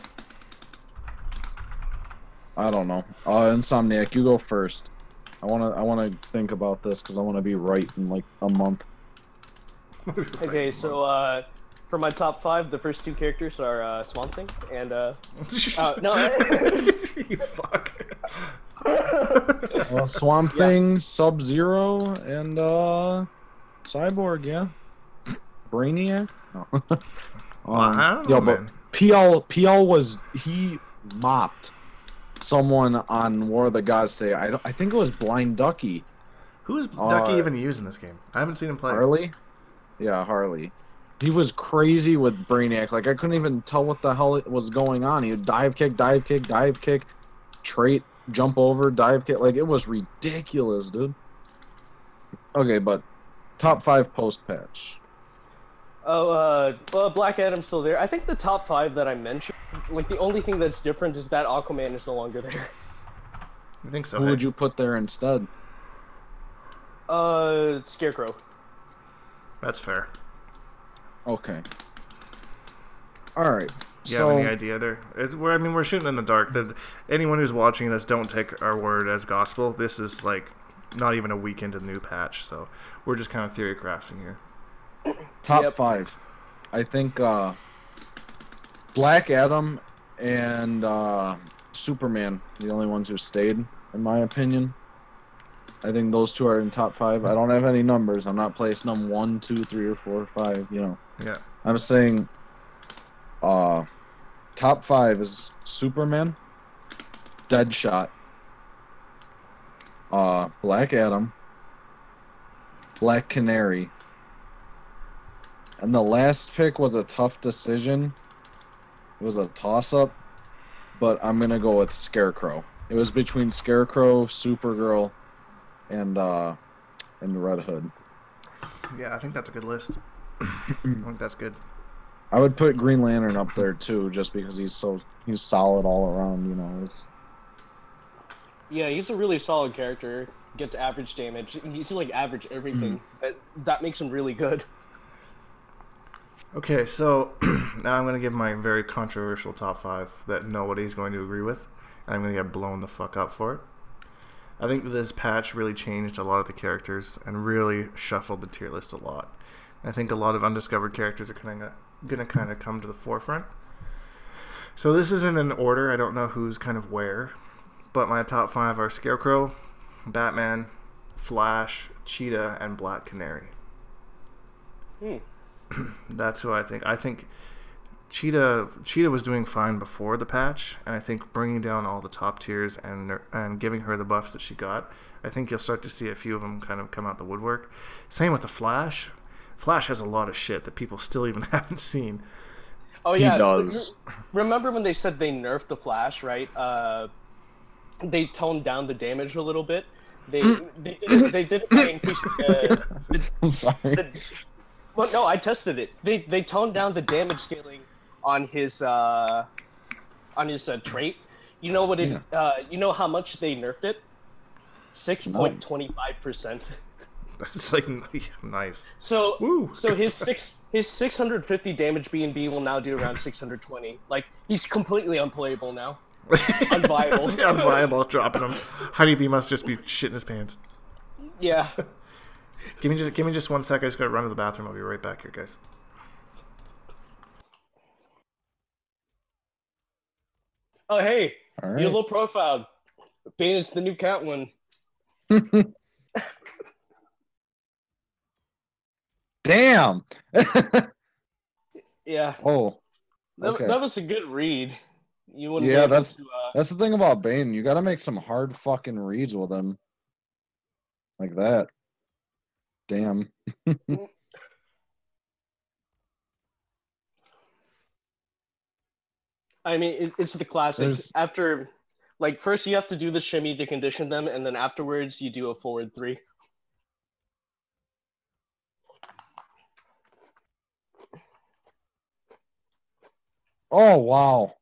I don't know. Insomniac, you go first. I wanna think about this because I wanna be right in like a month. Okay, so for my top 5, the first 2 characters are Swamp Thing and no. You fuck. Well, Swamp Thing, Sub-Zero, and Cyborg, yeah. Brainiac? No. I don't know, man. PL was, he mopped someone on War of the Gods Day. I think it was Blind Ducky. Who's Ducky even used in this game? I haven't seen him play. Harley? Yeah, Harley. He was crazy with Brainiac. Like, I couldn't even tell what the hell was going on. He would dive kick, trait, jump over, dive kick. Like, it was ridiculous, dude. Okay, but top 5 post-patch. Oh, well, Black Adam's still there. I think the top 5 that I mentioned, like, the only thing that's different is that Aquaman is no longer there. I think so. Who would you put there instead? Scarecrow. That's fair. Okay. All right. You have any idea there? We're shooting in the dark. Anyone who's watching this, don't take our word as gospel. This is like not even a week into the new patch, so we're just kind of theory crafting here. Top 5. I think Black Adam and Superman, the only ones who stayed, in my opinion. I think those 2 are in top 5. I don't have any numbers. I'm not placing them 1, 2, 3, or 4, or 5. You know. Yeah. I'm saying, top 5 is Superman, Deadshot, Black Adam, Black Canary, and the last pick was a tough decision. It was a toss-up, but I'm gonna go with Scarecrow. It was between Scarecrow, Supergirl, and Red Hood. Yeah, I think that's a good list. I think that's good. I would put Green Lantern up there too, just because he's solid all around. You know, Yeah, he's a really solid character. Gets average damage. He's like average everything, but that makes him really good. Okay, so now I'm going to give my very controversial top 5 that nobody's going to agree with, and I'm going to get blown the fuck up for it. I think this patch really changed a lot of the characters and really shuffled the tier list a lot. I think a lot of undiscovered characters are going to kind of come to the forefront. So this isn't in order. I don't know who's kind of where, but my top 5 are Scarecrow, Batman, Flash, Cheetah, and Black Canary. That's who I think. I think Cheetah was doing fine before the patch, and I think bringing down all the top tiers and giving her the buffs that she got, I think you'll start to see a few of them kind of come out the woodwork. Same with the Flash. Flash has a lot of shit that people still even haven't seen. Oh yeah, he does. Remember when they said they nerfed the Flash, right? They toned down the damage a little bit. They did it by increasing I'm sorry. Well, no, I tested it. They toned down the damage scaling on his trait. You know what it? You know how much they nerfed it? 6.25%. That's like nice. So his 650 damage B&B will now do around 620. Like, he's completely unplayable now. Unviable. Unviable, dropping him. Honeybee must just be shitting his pants. Yeah. Give me just 1 sec. I just gotta run to the bathroom. I'll be right back here, guys. Oh hey, All right. your low profile. Bane is the new Catwoman. Damn. Yeah. Oh. Okay. That was a good read. You wouldn't. Yeah, be able to, that's the thing about Bane. You got to make some hard fucking reads with him, like that. Damn. I mean, it's the classic. After, like, first you have to do the shimmy to condition them, and then afterwards you do a forward 3. Oh wow.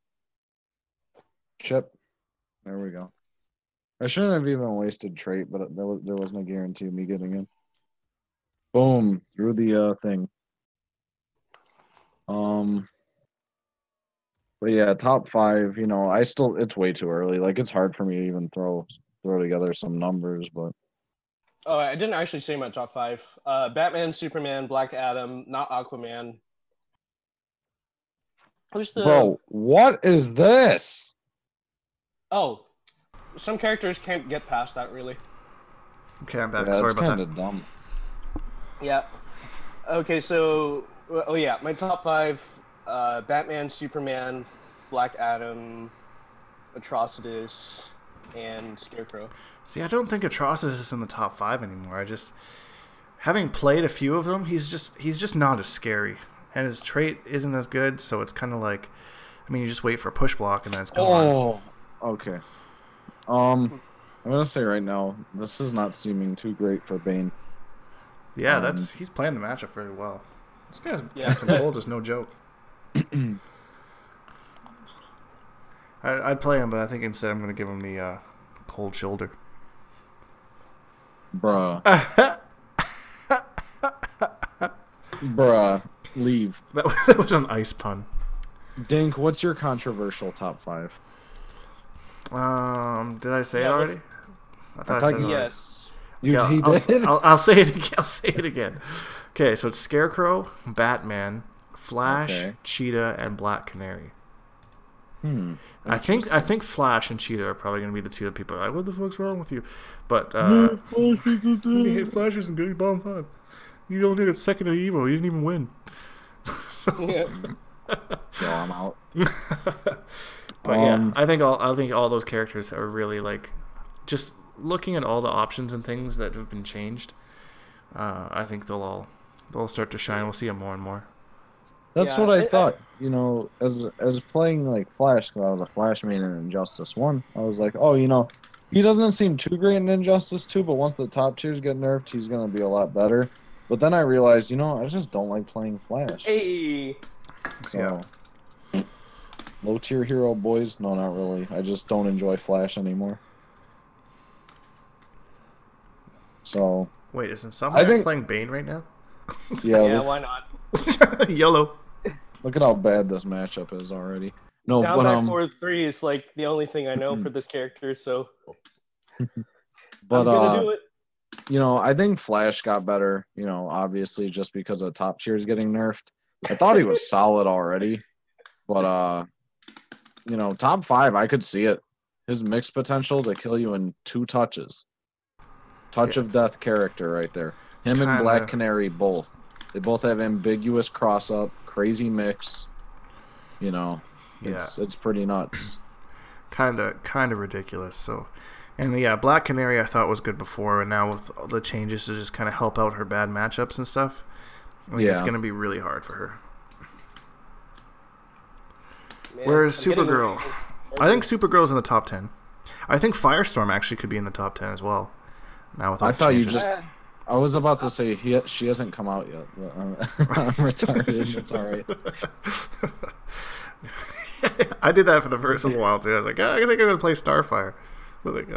Chip. There we go. I shouldn't have even wasted trait, but there was no guarantee of me getting in. Boom, through the thing. But yeah, top 5, you know, it's way too early. Like, it's hard for me to even throw together some numbers, but Oh, I didn't actually say my top 5. Batman, Superman, Black Adam, not Aquaman. Who's the... Bro, what is this? Oh, some characters can't get past that, really. Okay, I'm back. Yeah, Sorry that's about kind that. of dumb. Yeah. Okay, so... Oh, yeah, my top 5, Batman, Superman, Black Adam, Atrocitus, and Scarecrow. See, I don't think Atrocitus is in the top 5 anymore. Having played a few of them, he's just not as scary, and his trait isn't as good. So it's kind of like, I mean, you just wait for a push block and then it's gone. Oh, okay. I'm gonna say right now, this is not seeming too great for Bane. Yeah, he's playing the matchup very well. This guy's Captain Cold is no joke. I'd play him, but I think instead I'm going to give him the cold shoulder. Bruh. Bruh. Leave. That was an ice pun. Dink, what's your controversial top 5? Did I say it already? I thought I said it already. Yes. He did? I'll say it again. I'll say it again. Okay, so it's Scarecrow, Batman, Flash, Cheetah, and Black Canary. I think Flash and Cheetah are probably going to be the two that people are like, what the fuck's wrong with you? But Flash isn't good. He's bottom 5. You don't think it's second to Evo. You didn't even win. So, Yeah. Yo, I'm out. But yeah, I think all those characters are really like, just looking at all the options and things that have been changed. I think they'll start to shine. We'll see them more and more. That's what I thought. You know, as playing like Flash, because I was a Flash main in Injustice 1, I was like, oh, you know, he doesn't seem too great in Injustice 2, but once the top tiers get nerfed, he's gonna be a lot better. But then I realized, you know, I just don't like playing Flash. Hey. So, low tier hero boys? No, not really. I just don't enjoy Flash anymore. So. Wait, isn't someone playing Bane right now? Yeah, why not? Yellow. Look at how bad this matchup is already. No, Down but by 4-3 is like the only thing I know for this character, so but I'm gonna do it. You know, I think Flash got better, you know, obviously just because of top tiers getting nerfed. I thought he was solid already, but you know, top 5, I could see it. His mix potential to kill you in 2 touches. Touch of death character right there. Him and Black Canary both. They both have ambiguous cross up, crazy mix. You know, it's pretty nuts. Kind of ridiculous. So, and yeah, Black Canary I thought was good before, and now with all the changes to just kind of help out her bad matchups and stuff, I think it's going to be really hard for her. Man, whereas Supergirl, I think Supergirl's in the top 10. I think Firestorm actually could be in the top 10 as well. Now with all the changes. I was about to say she hasn't come out yet. But I'm retarded. It's all right. I did that for the first little while too. I was like, I think I'm gonna play Starfire. But like,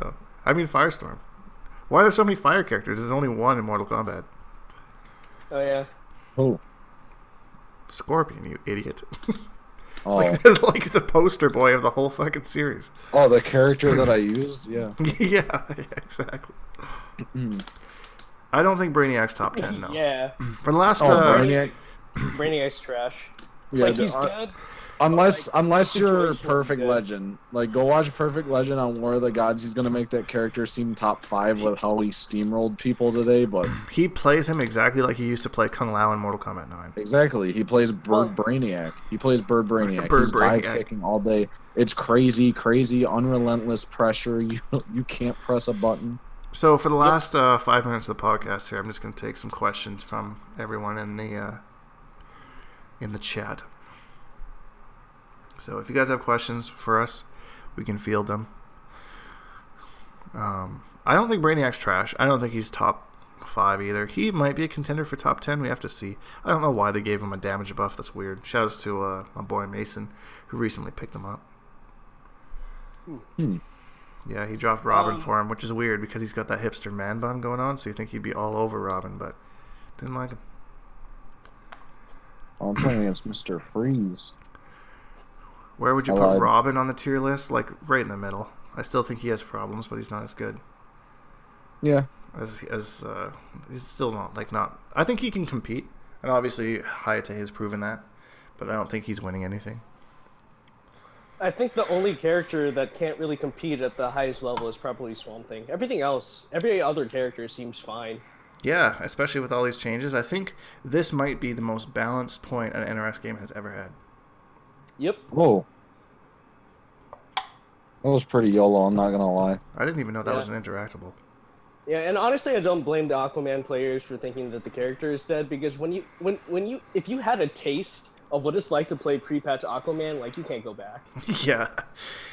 I mean Firestorm. Why are there so many fire characters? There's only one in Mortal Kombat. Oh yeah. Oh. Scorpion, you idiot. Oh. like the poster boy of the whole fucking series. Oh, the character that I used? Yeah. yeah, exactly. I don't think Brainiac's top 10, no. Yeah. For the last... Brainiac's trash. Yeah, like, he's good. Unless you're Perfect Legend. Like, go watch Perfect Legend on War of the Gods. He's going to make that character seem top 5 with how he steamrolled people today, but... He plays him exactly like he used to play Kung Lao in Mortal Kombat 9. Exactly. He plays Brainiac. He's dive kicking all day. It's crazy, unrelentless pressure. You can't press a button. So for the last 5 minutes of the podcast here, I'm just going to take some questions from everyone in the chat. So if you guys have questions for us, we can field them. I don't think Brainiac's trash. I don't think he's top 5 either. He might be a contender for top 10. We have to see. I don't know why they gave him a damage buff. That's weird. Shoutouts to my boy Mason, who recently picked him up. Yeah, he dropped Robin for him, which is weird because he's got that hipster man bun going on, so you think he'd be all over Robin, but didn't like him. I'm playing against Mr. Freeze. Where would you put Robin on the tier list? Like, right in the middle. I still think he has problems, but he's not as good. Yeah. as he's still not. I think he can compete, and obviously Hayate has proven that, but I don't think he's winning anything. I think the only character that can't really compete at the highest level is probably Swamp Thing. Every other character seems fine. Yeah, especially with all these changes. I think this might be the most balanced point an NRS game has ever had. Yep. Whoa. That was pretty YOLO, I'm not gonna lie. I didn't even know that was an interactable. Yeah, and honestly, I don't blame the Aquaman players for thinking that the character is dead, because if you had a taste of what it's like to play pre-patch Aquaman, like, you can't go back. Yeah.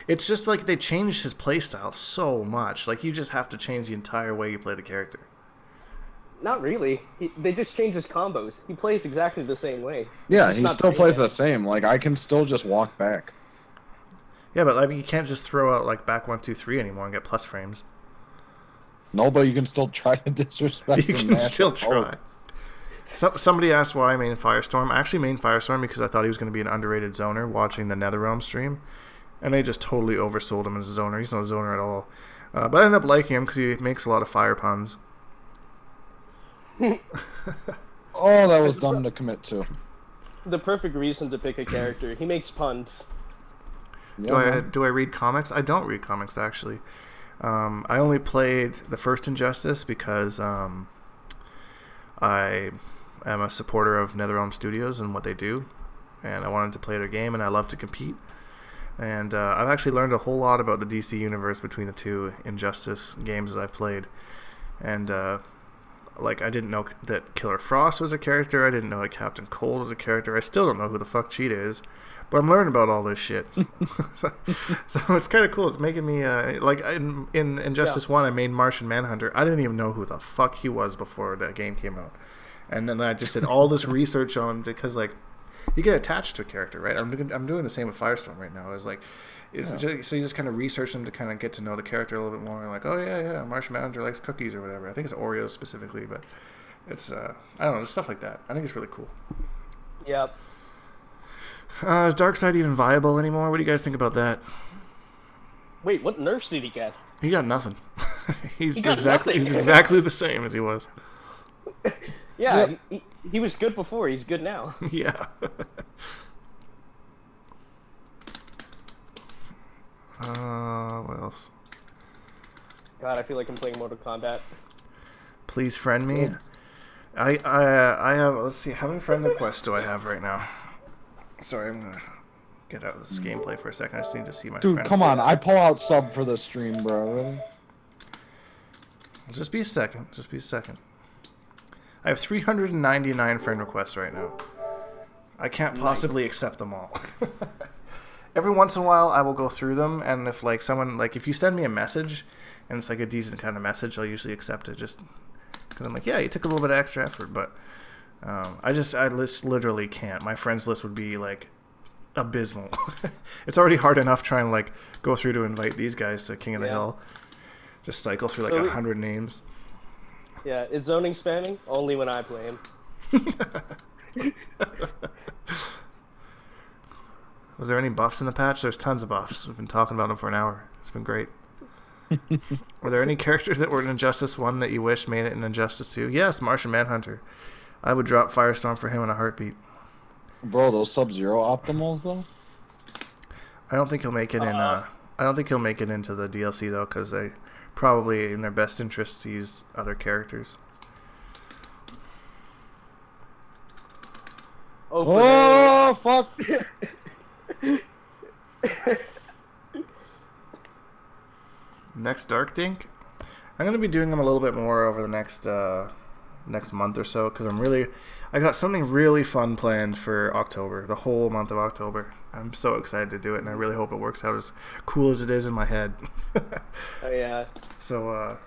It's just like they changed his playstyle so much. Like, you just have to change the entire way you play the character. Not really. They just changed his combos. He plays exactly the same way. Yeah, he still plays the same. Like, I can still just walk back. Yeah, but I mean, you can't just throw out like back 1, 2, 3 anymore and get plus frames. No, but you can still try to disrespect him. You can still try. Somebody asked why I main Firestorm. I actually main Firestorm because I thought he was going to be an underrated zoner watching the NetherRealm stream. And they just totally oversold him as a zoner. He's not a zoner at all. But I ended up liking him because he makes a lot of fire puns. Oh, that was dumb to commit to. The perfect reason to pick a character. He makes puns. Yeah, do I read comics? I don't read comics, actually. I only played the first Injustice because I am a supporter of NetherRealm Studios and what they do, and I wanted to play their game, and I love to compete. And I've actually learned a whole lot about the DC universe between the two Injustice games that I've played. And like, I didn't know that Killer Frost was a character. I didn't know that Captain Cold was a character. I still don't know who the fuck Cheetah is. But I'm learning about all this shit. So it's kind of cool. It's making me, like, in Injustice 1, I made Martian Manhunter. I didn't even know who the fuck he was before that game came out. And then I just did all this research on him because, like, you get attached to a character, right? I'm doing the same with Firestorm right now. It's like, so you just kind of research them to kind of get to know the character a little bit more. Like, oh, yeah, Martian Manhunter likes cookies or whatever. I think it's Oreos specifically, but it's, I don't know, stuff like that. I think it's really cool. Yep. Is Darkseid even viable anymore? What do you guys think about that? Wait, what nerfs did he get? He got nothing. He's nothing. exactly the same as he was. Yeah, he was good before. He's good now. Yeah. What else? God, I feel like I'm playing Mortal Kombat. Please friend me. I have. Let's see. How many friend requests do I have right now? Sorry, I'm gonna get out of this gameplay for a second. I just need to see my Dude, friend. come on. I pull out sub for this stream, bro. Really? Just be a second. Just be a second. I have 399 friend requests right now. I can't possibly accept them all. Every once in a while, I will go through them, and if like someone if you send me a message, and it's like a decent kind of message, I'll usually accept it. Just because I'm like, yeah, you took a little bit of extra effort, but I literally can't. My friends list would be like abysmal. It's already hard enough trying to like go through to invite these guys to King of the Hill. Just cycle through like 100 names. Yeah, is zoning spamming? Only when I play him. Was there any buffs in the patch? There's tons of buffs. We've been talking about them for an hour. It's been great. Were there any characters that were in Injustice 1 that you wish made it in Injustice 2? Yes, Martian Manhunter. I would drop Firestorm for him in a heartbeat. Bro, those Sub-Zero optimals though? I don't think he'll make it in. I don't think he'll make it into the DLC though, because they probably in their best interest to use other characters. Oh fuck! Next Dark Dink, I'm gonna be doing them a little bit more over the next month or so because I got something really fun planned for October, the whole month of October. I'm so excited to do it, and I really hope it works out as cool as it is in my head. Oh yeah. So.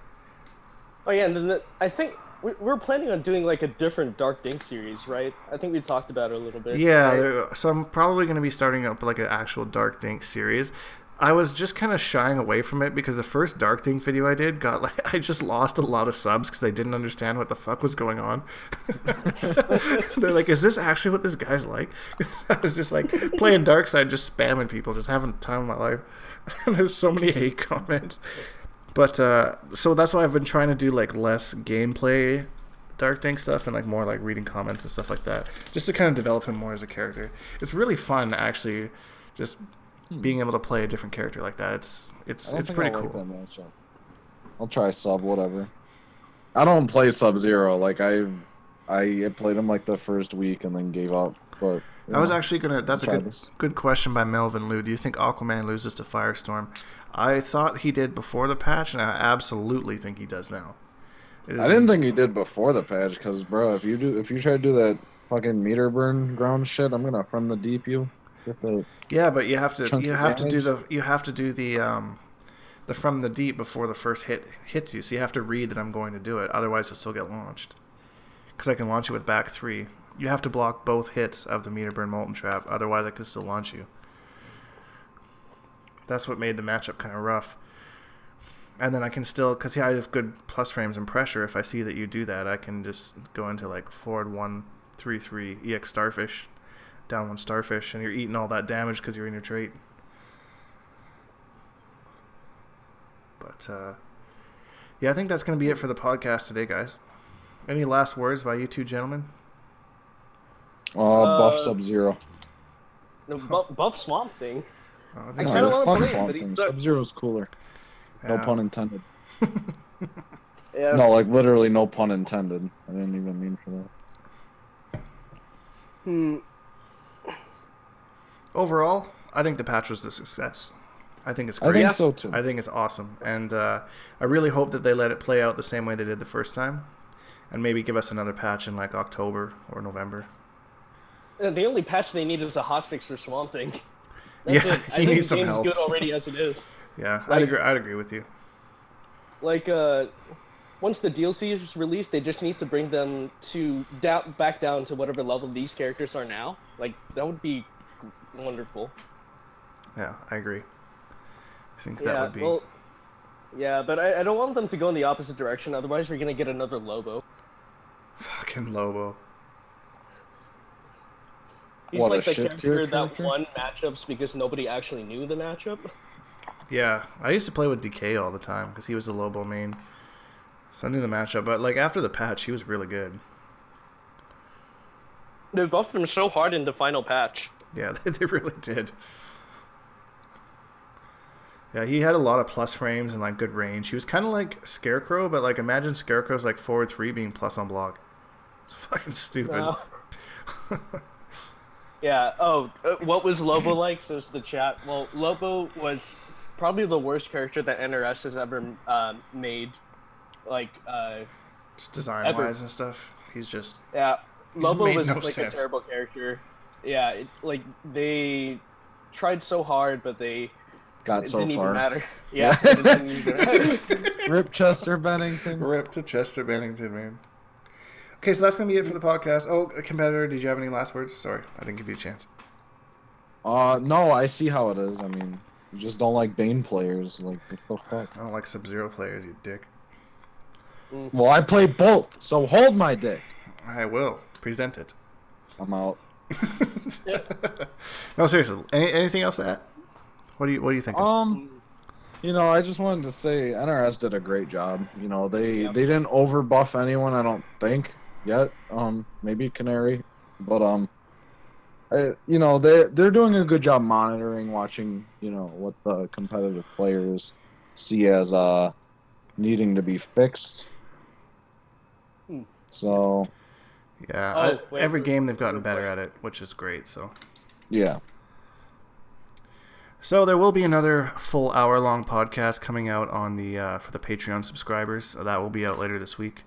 Oh yeah, and then I think we're planning on doing like a different Dark Dink series, right? I think we talked about it a little bit. Yeah, right? So I'm probably going to be starting up like an actual Dark Dink series. I was just kind of shying away from it because the first Dark Dink video I did I just lost a lot of subs because they didn't understand what the fuck was going on. They're like, is this actually what this guy's like? I was just like playing Darkseid, just spamming people, just having the time of my life. There's so many hate comments. But so that's why I've been trying to do like less gameplay Dark Dank stuff and like more like reading comments and stuff like that, just to kind of develop him more as a character. It's really fun actually, just being able to play a different character like that. It's pretty cool. Like I'll try sub whatever. I don't play Sub-Zero. Like I played him like the first week and then gave up. But I was actually gonna. That's a good question by Melvin Liu. Do you think Aquaman loses to Firestorm? I thought he did before the patch, and I absolutely think he does now. I didn't think he did before the patch, because bro, if you try to do that fucking meter burn ground shit, I'm gonna from the deep you. Yeah, but you have to do the from the deep before the first hit hits you. So you have to read that I'm going to do it. Otherwise, it'll still get launched. Because I can launch you with back 3. You have to block both hits of the meter burn molten trap. Otherwise, I can still launch you. That's what made the matchup kind of rough. And then I can still, because I have good plus frames and pressure, if I see that you do that, I can just go into like forward 1, 3, 3, EX Starfish, down 1 Starfish, and you're eating all that damage because you're in your trait. But, yeah, I think that's going to be it for the podcast today, guys. Any last words by you two gentlemen? Buff Sub-Zero. No, buff Swamp Thing. I kind of want to play him, but he's Sub-Zero's cooler. No pun intended. Yeah. No, like literally no pun intended. I didn't even mean for that. Overall, I think the patch was a success. I think it's great. I think so too. I think it's awesome. And I really hope that they let it play out the same way they did the first time. And maybe give us another patch in like October or November. The only patch they need is a hotfix for Swamp Thing. That's it. I think the game's good already as it is. Yeah, like, I'd agree with you. Like, once the DLC is released, they just need to bring them to back down to whatever level these characters are now. Like, that would be wonderful. Yeah, I agree. I think that would be... Well, yeah, but I don't want them to go in the opposite direction, otherwise we're gonna get another Lobo. Fucking Lobo. He's like the character that won matchups because nobody actually knew the matchup. Yeah, I used to play with DK all the time because he was the Lobo main. So I knew the matchup, but like after the patch, he was really good. They buffed him so hard in the final patch. Yeah, they really did. Yeah, he had a lot of plus frames and like good range. He was kind of like Scarecrow, but like imagine Scarecrow's like forward 3 being plus on block. It's fucking stupid. No. Yeah. Oh, what was Lobo like? Says the chat. Well, Lobo was probably the worst character that NRS has ever made. Like, just design-wise and stuff. He's just... Yeah, Lobo was no like sense. a terrible character. Yeah, like they tried so hard, but they got so far. It didn't even matter. Yeah. It didn't even matter. Rip Chester Bennington. Rip to Chester Bennington, man. Okay, so that's going to be it for the podcast. Oh, competitor, did you have any last words? Sorry, I didn't give you a chance. No, I see how it is. I mean, you just don't like Bane players. Like, what the fuck? I don't like Sub-Zero players, you dick. Well, I play both, so hold my dick. I will. Present it. I'm out. No, seriously. Anything else to add? What do you think? You know, I just wanted to say NRS did a great job. You know, they didn't overbuff anyone, I don't think, yet. Maybe Canary, but you know, they're doing a good job monitoring, watching, you know, what the competitive players see as needing to be fixed. So yeah, every game they've gotten better at it, which is great. So yeah. So there will be another full hour-long podcast coming out on the for the Patreon subscribers. So that will be out later this week.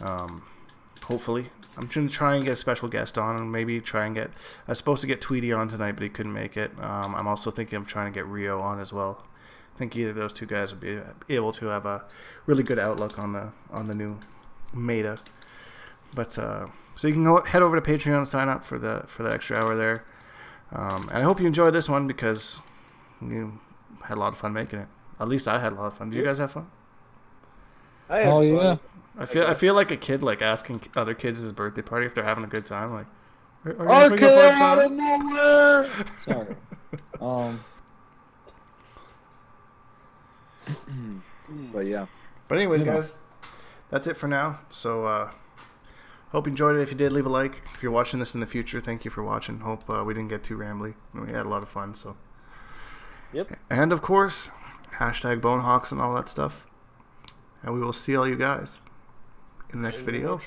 Hopefully, I'm going to try and get a special guest on, and maybe try and get. I was supposed to get Tweety on tonight, but he couldn't make it. I'm also thinking of trying to get Rio on as well. I think either of those two guys would be able to have a really good outlook on the new meta. But so you can head over to Patreon and sign up for the extra hour there. And I hope you enjoyed this one because you had a lot of fun making it. At least I had a lot of fun. Did you guys have fun? I had fun. Yeah. I feel like a kid like asking other kids at his birthday party if they're having a good time. Like, are you Okay, having a fun out of time? nowhere. Sorry. But yeah. But anyways, guys, that's it for now. So hope you enjoyed it. If you did, leave a like. If you're watching this in the future, thank you for watching. Hope we didn't get too rambly. We had a lot of fun. So. Yep. And of course, #Bonehawks and all that stuff. And we will see all you guys in the next video.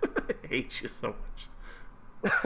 I hate you so much.